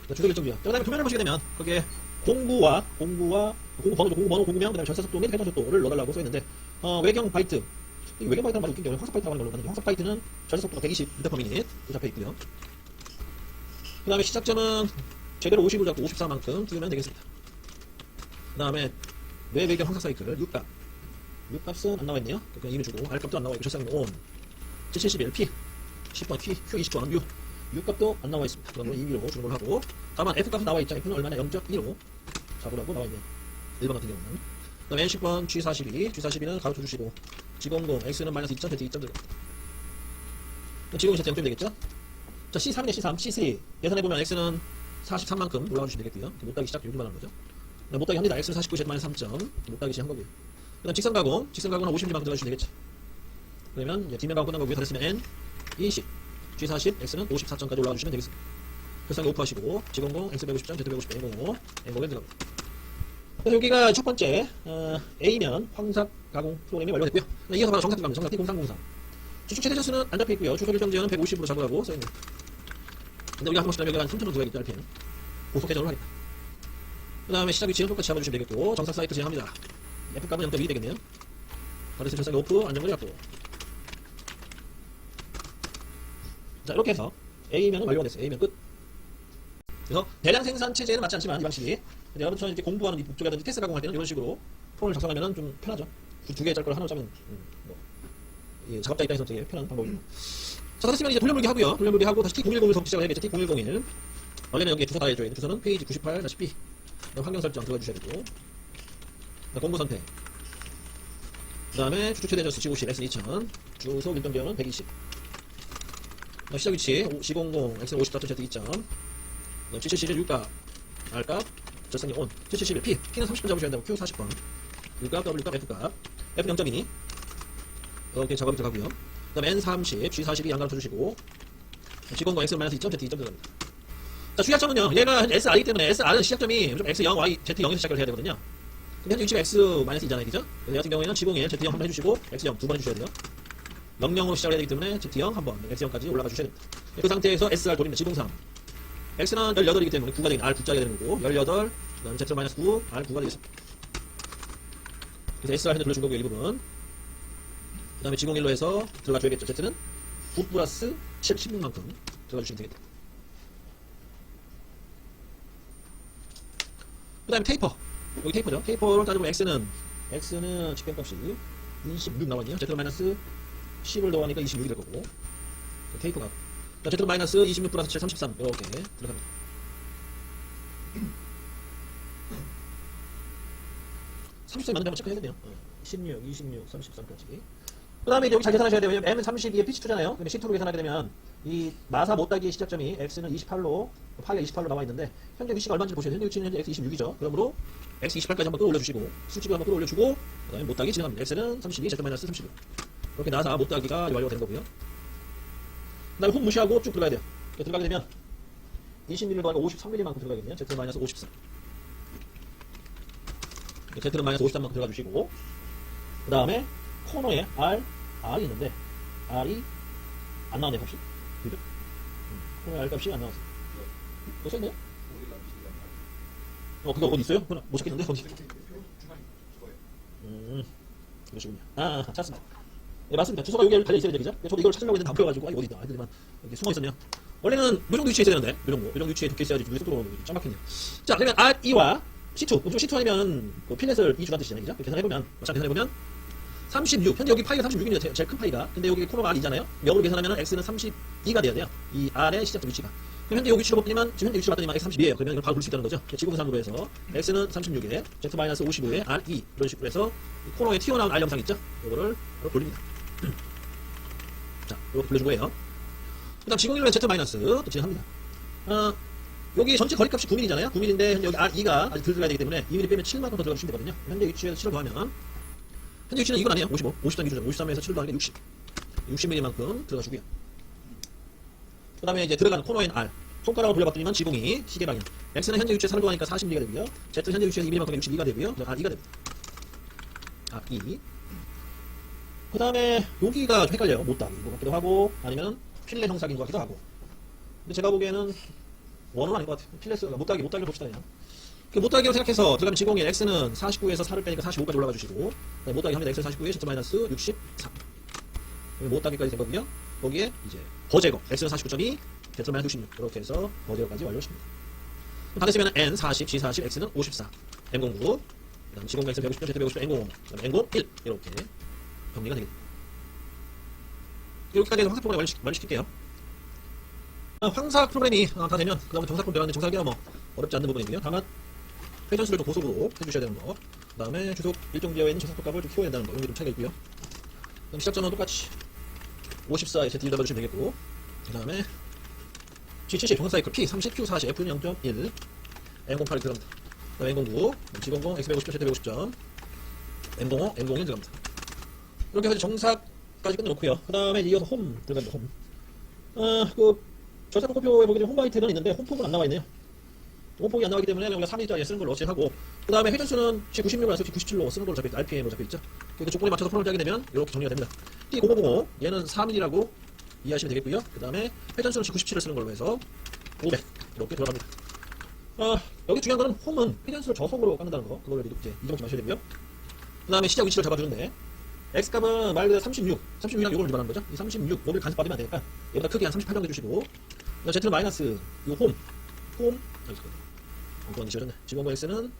주소 결정 지역. 그 다음에 도면을 보시게 되면 거기에 공구 번호죠. 공구 번호, 공구명, 그 다음에 절사 속도 및 회전 속도를 넣어달라고 써있는데 외경 바이트. 이 외경 바이트는 말이 웃긴 경우에 황sắc 바이트라고 하는 걸로 가는데, 황sắc 바이트는 절사 속도가 120 m/min 잡혀 있고요. 그 다음에 시작점은 제대로 50을 잡고 54만큼 띄우면 되겠습니다. 그 다음에 뇌 배경 황sắc 사이클 6값. 6값은 안 나와있네요. 그냥 이미 주고, R값도 안 나와있고, 절상은 ON. 771 P. 10번 P. Q 20번 U. 6값도 안 나와있습니다. 그럼 2위로 주는 걸로 하고, 다만 F값은 나와있죠. F는 얼마나 0.15 잡으라고 나와있네요. 1번 같은 경우는. 그 다음에 N10번 G42. G42는 가로쳐 주시고, G00 X는 마이너스 2점, Z 2점 들어갑니다. G00이 Z 0점 되겠죠? 자, C3이네, C3, C3. 계산해보면 X는 43만큼 올라가 주시면 되겠고요. 못따기 시작 여기만 하는 거죠. 못따기 합니다. X는 49, Z 3점. 못따기 시작한 거고요. 그 다음 직선 가공. 직선 가공은 50mm만큼 들어가주시면 되겠죠. 그러면 이제 뒷면 가공 끝난 거고요. 다 됐으면 N 20, G40, X는 54점까지 올라가 주시면 되겠습니다. 결상기 오프하시고, G00, X 150점, Z 150점, N05, N05에 들어갑니다. 그래서 여기가 첫 번째, A면 황삭 가공 프로그램이 완료됐고요. 이어서 바로 정삭 들어갑니다. 정삭 T0303. 주축 최대 전수는 안 잡혀 있고요. 주소 결정 지역은 150으로 잡으라고 써있네요. 근데 우리가 한 번씩 여기가 한 3,000원 들어가겠죠, RPM. 고속 회전을 하겠다. 그 다음에 시작 위치는 똑같이 잡아주시면 되겠고, 정삭 사이트 진행합니다. F값은 0.2 되겠네요. 바리스 절상기 오프, 안정거리 잡고. 자, 이렇게 해서 A면은 완료가 됐어요. A면 끝. 그래서 대량 생산 체제에는 맞지 않지만 이 방식이. 근데 여러분처럼 이렇게 공부하는 이쪽이라든지 테스트 가공할 때는 이런 식으로 폰을 작성하면 좀 편하죠. 두 개의 짤 걸 하나로 짜면, 작업자 입장에서 되게 편한 방법이고. 자, 됐으면 이제 돌려물기 하고요. 돌려물기 하고 다시 T010을 시작을 해야겠죠. T0101. 원래는 여기 주소 달아줘야 돼. 주소는 페이지 98-B. 환경 설정 들어가주셔야 되고. 공구 선택. 그 다음에 주축 최대 전수 G50, X는 2000. 주소 밀정 지역은 120. 시작 위치 G00, X는 54, Z 2점. 771 6값, R값, 절상기 ON. 771 P. P는 30번 잡으셔야 된다고. Q 40번. U값, W값, F값. F 0.2니. 이렇게 작업이 들어가고요. 그 다음에 N30, G42 양가로 쳐주시고, G00 X는 마이너스 2점, Z 2점 들어갑니다. 자, 주의점은요. 얘가 현재 SR이기 때문에 SR은 시작점이 무조건 X0, Y, Z0에서 시작을 해야 되거든요. 근데 현재 위치가 X-2잖아요. 그죠? 얘 같은 경우에는 G01, Z0 한번 해주시고 X0 두 번 해주셔야 돼요. 00으로 시작을 해야 되기 때문에 Z0 한 번, X0까지 올라가 주셔야 됩니다. 그 상태에서 SR 돌립니다. G03. X는 18이기 때문에 9가 되긴 R 9자리가 되는 거고 18, 그 다음에 Z-9, R 9가 되겠습니다. 그래서 SR 현재 돌려준 거고요. 1부분. 그 다음에 G01로 해서 들어가 줘야겠죠. Z는 9 플러스 7, 16만큼 들어가 주시면 되겠다. 그 다음에 테이퍼. 여기 테이퍼죠. 테이퍼를 따져보면 X는 직변값이 26 나왔네요. Z 마이너스 10을 더하니까 26이 될 거고. 테이퍼가. Z 마이너스 26 플러스 7, 33. 이렇게 들어갑니다. 33 맞는지 한번 체크해야겠네요. 16, 26, 33까지. 그 다음에 여기 잘 계산하셔야 돼요. 왜냐면 M은 32에 P7잖아요. 근데 C2로 계산하게 되면 이 마사 못따기의 시작점이 X는 28로, 파이가 28로 나와 있는데 현재 위치가 얼마인지 보셔야 돼요. 현재 위치는 현재 X26이죠. 그러므로 X28까지 한번 끌어올려주시고 수직을 한번 끌어올려주고 그 다음에 못따기 진행합니다. X는 32, Z-36. 이렇게 나사 못따기가 완료가 되는 거고요. 그 다음에 홈 무시하고 쭉 들어가야 돼요. 들어가게 되면 20mm 더하고 53mm만큼 들어가겠네요. Z-53. Z는 마이너스 53만큼 들어가 주시고 그 다음에 코너에 R이 있는데 R이 안 나오네 값이. 그죠? 코너에 R 값이 안 나왔어. 그거 써있나요? 그거 어디 있어요? 그거 못 찾겠는데 어디? 그러시군요. 찾았습니다. 네, 맞습니다. 주소가 여기 달려 있어야 되죠. 저도 이걸 찾으려고 했는데 안 보여가지고 어디다 애들만 이렇게 숨어 있었네요. 원래는 요 정도 위치에 있어야 되는데 요 정도 위치에 두께 있어야지 눈에 속도로 짱 막히네요. 자, 그러면 R2와 C2, C2 아니면 그 필렛을 2 주간 뜻이잖아요, 그죠? 계산해보면 마찬가지 계산해보면 36, 현재 여기 파이가 36이네요. 제일 큰 파이가. 근데 여기 코너가 R이잖아요. 역으로 계산하면 X는 32가 돼야 돼요. 이 R의 시작점 위치가. 그럼 현재 여기 위치로 봤더니만, 지금 현재 위치로 봤더니만 X 32예요. 그러면 이걸 바로 볼 수 있다는 거죠. 지구분상으로 해서 X는 36에 Z-55에 R2 이런 식으로 해서 코너에 튀어나온 R 영상 있죠? 이거를 바로 돌립니다. 자, 이렇게 돌려준 거예요. 그 다음 지공일로의 Z- 또 진행합니다. 여기 전체 거리값이 9mm잖아요. 9mm인데 현재 여기 R2가 아직 덜 들어가야 되기 때문에 2mm 빼면 7만큼 더 들어가주시면 되거든요. 현재 위치에서 7을 더하면 현재 위치는 이건 아니에요. 55, 53 기준으로 53에서 7을 더하니까 60mm만큼 들어가주고요. 그 다음에 이제 들어가는 코너인 R 손가락으로 돌려봤더니만 지공이 시계 방향 X는 현재 위치에 3을 더하니까 40mm가 되고요. Z는 현재 위치에서 2mm만큼 62가 되고요. R2가 됩니다. R2. 그 다음에 여기가 좀 헷갈려요. 못따기인 것 같기도 하고 아니면 필렛 형상인 것 같기도 하고. 근데 제가 보기에는 원은 아닌 것 같아요. 필렛 못따기를 봅시다 그냥. 그 못따기로 생각해서 들어가면 지공인 X는 49에서 4를 빼니까 45까지 올라가 주시고 못따기 합니다. X는 49에 Z-64 못따기까지 되거든요. 거기에 이제 거제거 X는 49.2 Z-66 이렇게 해서 거제거까지 완료하십니다. 다 됐으면 N 40, G 40, X는 54 M09 그 다음 지공인 X는 150, Z150, N05 그 다음에 N01 이렇게 정리가 되겠습니다. 이렇게까지 해서 황사 프로그램 완료시킬게요. 황사 프로그램이 다 되면 그 다음에 정사 프로그램 들어가는데 정사하기가 뭐 어렵지 않는 부분이고요. 다만 회전수를 좀 고속으로 해주셔야 되는 거. 그 다음에 주속 일정 지역에 있는 저속도 값을 좀 키워야 된다는 거. 이런 게 좀 차이가 있고요. 그럼 시작전은 똑같이 54에 Z1 잡아주시면 되겠고 그 다음에 G70 정사 사이클 P30, Q40, F는 0.1 N08이 들어갑니다. 그 다음에 N09, G00, X150, Z150점 N05, N01 들어갑니다. 이렇게 해서 정사까지 끝내놓고요. 그 다음에 이어서 홈 들어갑니다. 홈. 저작권 코표에 보게 되면 홈바이트는 있는데 홈폭은 안 나와 있네요. 홈폭이 안 나왔기 때문에 우리가 3일짜리 쓰는 걸로 어찌하고 그 다음에 회전수는 G96에서 G97로 쓰는 걸로 잡혀있다. RPM으로 잡혀있죠. 그 조건에 맞춰서 프로그램을 짜게 되면 이렇게 정리가 됩니다. T0505 얘는 3mm라고 이해하시면 되겠고요. 그 다음에 회전수는 G97을 쓰는 걸로 해서 500 이렇게 들어갑니다. 여기 중요한 거는 홈은 회전수를 저속으로 깎는다는 거. 그걸 이렇게 잊어먹지 마셔야 되고요. 그 다음에 시작 위치를 잡아주는데 X값은 말 그대로 36이랑 요걸 위반하는 거죠. 이 36, 여기를 간섭 받으면 안 되니까 얘보다 크게 한 38 정도 해주시고 Z는 마이너스 요 홈 이건 지워졌네. 지금 X는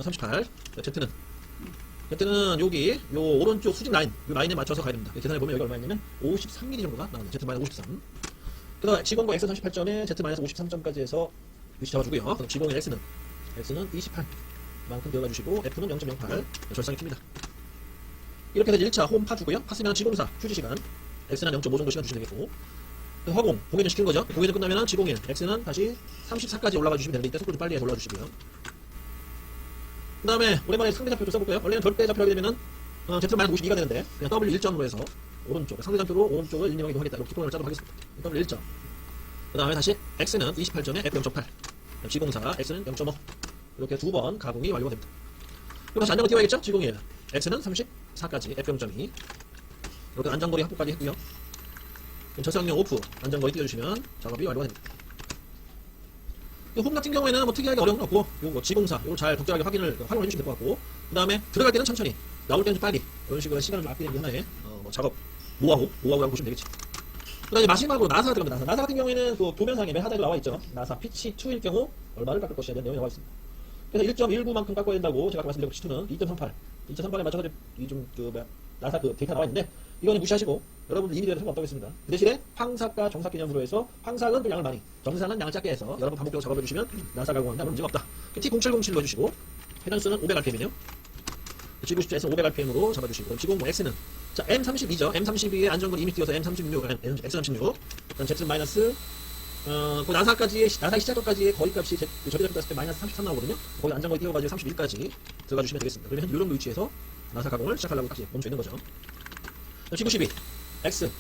38 Z는 여기 요 오른쪽 수직 라인 요 라인에 맞춰서 가야 됩니다. 계산해 보면 여기 얼마였냐면 53mm 정도가 나옵니다. Z 마이너스 53. 그 다음에 지공과 X 38점에 Z 마이너스 53점까지 해서 위치 잡아주고요. 그럼 지공의 X는 28만큼 들어가 주시고 F는 0.08 절상이 틉니다. 이렇게 해서 1차 홈 파주고요. 팠으면 지공사 휴지시간 X는 0.5 정도 시간 주시면 되겠고 화공 공회전 시키는 거죠. 공회전 끝나면 지공인 X는 다시 34까지 올라가 주시면 되는데 이때 속도 좀 빨리 해서 올라가 주시고요. 그 다음에 오랜만에 상대좌표 좀 써볼까요? 원래는 절대좌표 하게 되면은 Z-52가 되는데 그냥 W1점으로 해서 오른쪽 상대좌표로 오른쪽을 1, 2명 이동하겠다 이렇게 프로그램을 짜도록 하겠습니다. W1점 그 다음에 다시 X는 28점에 F0.8, G04, X는 0.5 이렇게 두 번 가공이 완료가 됩니다. 그럼 다시 안전거리 띄워야겠죠? G01 X는 34까지 F0.2 이렇게 안전거리 확보까지 했고요. 그럼 저상용 오프 안전거리 띄워주시면 작업이 완료가 됩니다. 홈 같은 경우에는 뭐 특이하게 어려운 건 없고 요거 G04 요걸 잘 적절하게 활용해 주시면 될 것 같고, 그 다음에 들어갈 때는 천천히 나올 때는 좀 빨리 이런 식으로 시간을 좀 아끼는 게 하나의 뭐 작업 노하우라고 보시면 되겠죠. 그 다음에 마지막으로 나사가 들어갑니다. 나사 같은 경우에는 그 도면상에 맨 하단에 나와 있죠. 나사 피치 2일 경우 얼마를 깎을 것이냐 내용이 나와 있습니다. 그래서 1.19만큼 깎아야 된다고 제가 아까 말씀드린 피치2는 2.38에 맞춰서 나사 그 데이터 나와 있는데 이거는 무시하시고 여러분들 이미 돼도 상관없다겠습니다. 그 대신에 황삭과 정삭 개념으로 해서 황삭은 좀 양을 많이, 정삭은 양을 작게 해서 여러분 반복적으로 작업해 주시면 나사 가공하는데 아무 문제가 없다. T0707로 해주시고 회전수는 500rpm이요. G97S는 500rpm으로 잡아주시고, 그럼 G05X는 자 M32죠. M32에 안전거리 이미 띄워서 M36, X36, 그다음 Z 마이너스 그 나사의 시작점까지의 거리값이 저비값 땄을 때 마이너스 33 나오거든요. 거기 안전거리 띄워가지고 31까지 들어가 주시면 되겠습니다. 그러면 이 정도 위치에서 나사 가공을 시작하려고 딱 멈춰 있는 거죠. G92 X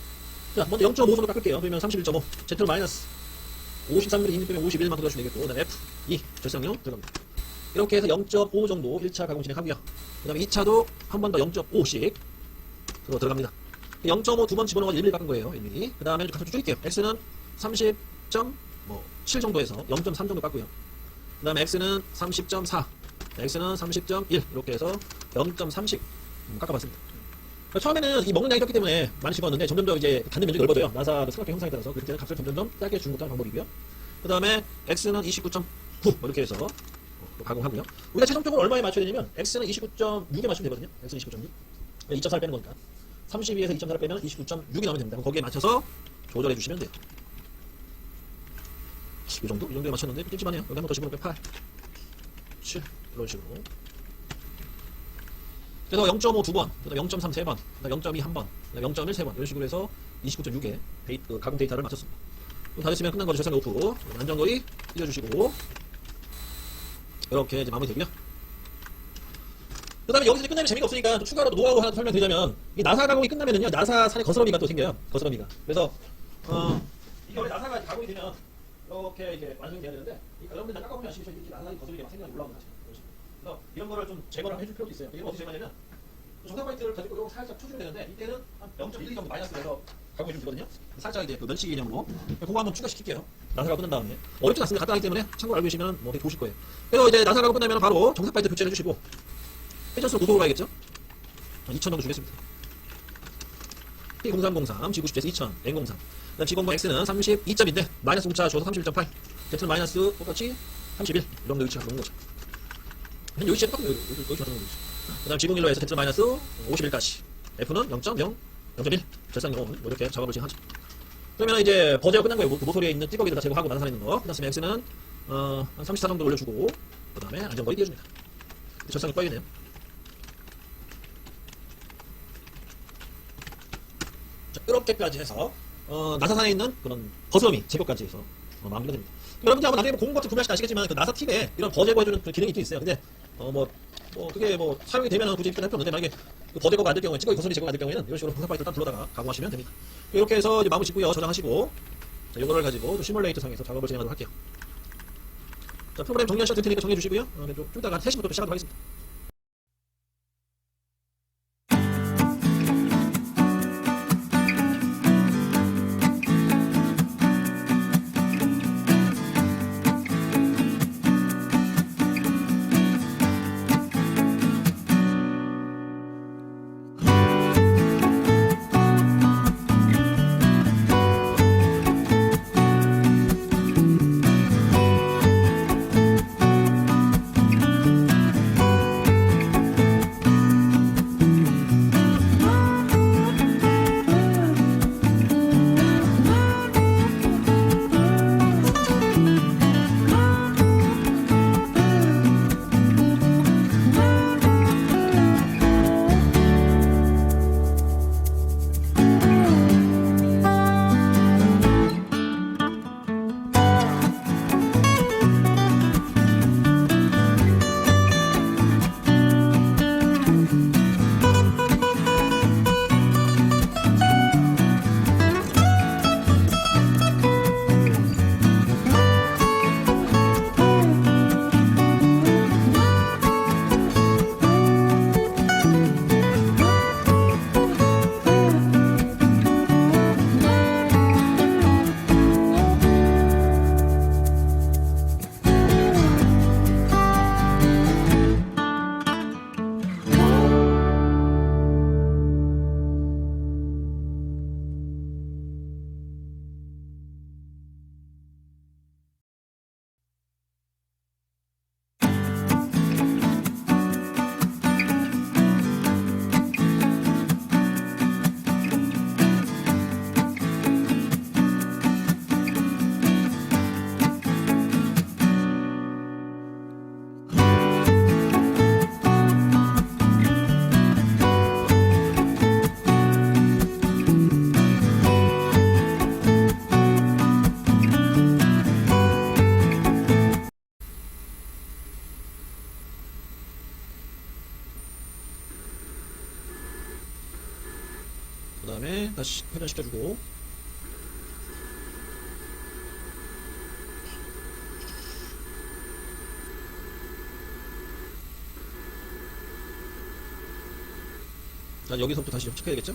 자 먼저 0.5 손으로 깎을게요. 그러면 31.5 Z로 마이너스 53mm 26 51만큼 들어주시면 되겠고, 그 다음에 F2 절상용 들어갑니다. 이렇게 해서 0.5 정도 1차 가공 진행하고요. 그 다음에 2차도 한 번 더 0.5씩 들어갑니다. 0.5 두 번 집어넣어서 1mm 깎은 거예요. 1mm. 그 다음에 가서 줄일게요. X는 30.7 정도에서 0.3 정도 깎고요. 그 다음에 X는 30.4, X는 30.1 이렇게 해서 0.3씩 깎아봤습니다. 처음에는 이 먹는 양이 적기 때문에 많이 집었는데 점점 더 이제 갖는 면적이 넓어져요. 나사 삼각형 형상에 따라서. 그렇기 때문에 값을 점점 짧게 주는 것도 하는 방법이고요. 그 다음에 X는 29.9 이렇게 해서 가공하고요. 우리가 최종적으로 얼마에 맞춰야 되냐면 X는 29.6에 맞추면 되거든요. X는 29.6. 2.4를 빼는 거니까 32에서 2.4를 빼면 29.6이 나오면 됩니다. 그럼 거기에 맞춰서 조절해 주시면 돼요. 이 정도? 이 정도에 맞췄는데 찜찜하네요. 여기 한 번 더 집어넣으면 8, 7 이런 식으로. 그래서 0.5 두 번, 그 다음 0.3 세 번, 그 다음 0.2 한 번, 그 다음 0.1 세 번 이런 식으로 해서 29.6에 가공 데이터를 맞췄습니다. 다 됐으면 끝난 거죠. 절상 오프 안전거리 띄워주시고 이렇게 이제 마무리되고요. 그 다음에 여기서 이제 끝나면 재미가 없으니까 또 추가로 노하우 하나 설명드리자면, 이 나사 가공이 끝나면은요 나사 산에 거스러미가 또 생겨요. 거스러미가. 그래서 이게 원래 나사가 가공이 되면 이렇게 이제 완성이 돼야 되는데, 여러분들 다 깎아보면 아시겠지만 이렇게 나사가 거스르게 막 생겨서 올라오는 거죠. 그래서 이런 거를 좀 제거를 해줄 필요도 있어요. 이건 어떻게 제거하냐면 정상 파이트를 가지고 이렇게 살짝 쳐주면 되는데, 이때는 한 0.12 정도 마이너스로 해서 가공해주면 되거든요. 살짝 이제 그 면치기 개념으로 그거 한번 추가시킬게요. 나사가 끝난 다음에 어렵진 않습니다. 간단하기 때문에 참고로 알고 계시면 뭐 되게 좋으실 거예요. 그래서 이제 나사 가공 끝나면 바로 정상 파이트 교체를 해주시고 회전수 고속으로 가야겠죠. 2000 정도 주겠습니다. T0303, G97S 2000, N03. 그다음 G00 X는 32점인데 마이너스 공차 줘서 31.8. Z는 마이너스 똑같이 31. 이 정도 위치가 놓는 거죠. 요 위치에 똑같은 여기 맞는 거죠. 그다음 G01로에서 Z 마이너스 51까지. F는 0.0, 0.1. 절상용 이렇게 작업을 진행하죠. 그러면 이제 버제가 끝난 거예요. 그 모서리에 있는 띠거기들 다 제거하고 나사에 있는 거. 그다음에 X는 한 34 정도 올려주고 그다음에 안전거리 띄워줍니다. 절상이 빠지네요. 이렇게까지 해서 나사산에 있는 그런 버스러미 제거까지 해서 마무리가 됩니다. 여러분들 아마 나중에 공부 같은 구매하시면 아시겠지만 그 나사 팁에 이런 버제거해주는 그 기능이 또 있어요. 근데 그게 뭐 사용이 되면 굳이 필요할 필요 없는데, 만약에 그 버제거가 안 될 경우에 찌꺼기 거스러미 제거가 안 될 경우에는 이런 식으로 분사 파이트를 딱 불러다가 가공하시면 됩니다. 이렇게 해서 이제 마무리 짓고요. 저장하시고 자, 이거를 가지고 또 시뮬레이터 상에서 작업을 진행하도록 할게요. 자, 프로그램 정리하셔도 될 테니까 정리해 주시고요. 좀 이따가 3시부터 시작하도록 하겠습니다. 그 다음에 다시 회전시켜주고, 자, 여기서부터 다시 체크해야 되겠죠?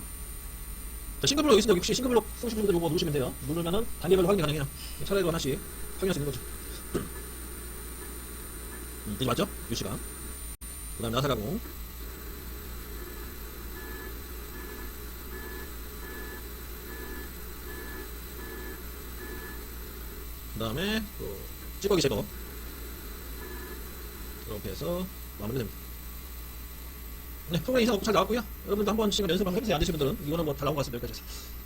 자, 싱글블록 여기 있습니다. 혹시 싱글블록 쓰시는 분들 요거 누르시면 돼요. 누르면은 단계별로 확인이 가능해요. 차례로 하나씩 확인할 수 있는 거죠. 이제 맞죠? 유시가. 그 다음에 나사가공. 그 다음에 또 찌꺼기 제거. 이렇게 해서 마무리됩니다. 네, 프로그램 이상 없고 잘 나왔고요. 여러분도 한 번씩 연습 한번 해보세요. 안 되신 분들은. 이거는 뭐 다 나온 것 같습니다. 여기까지 해서.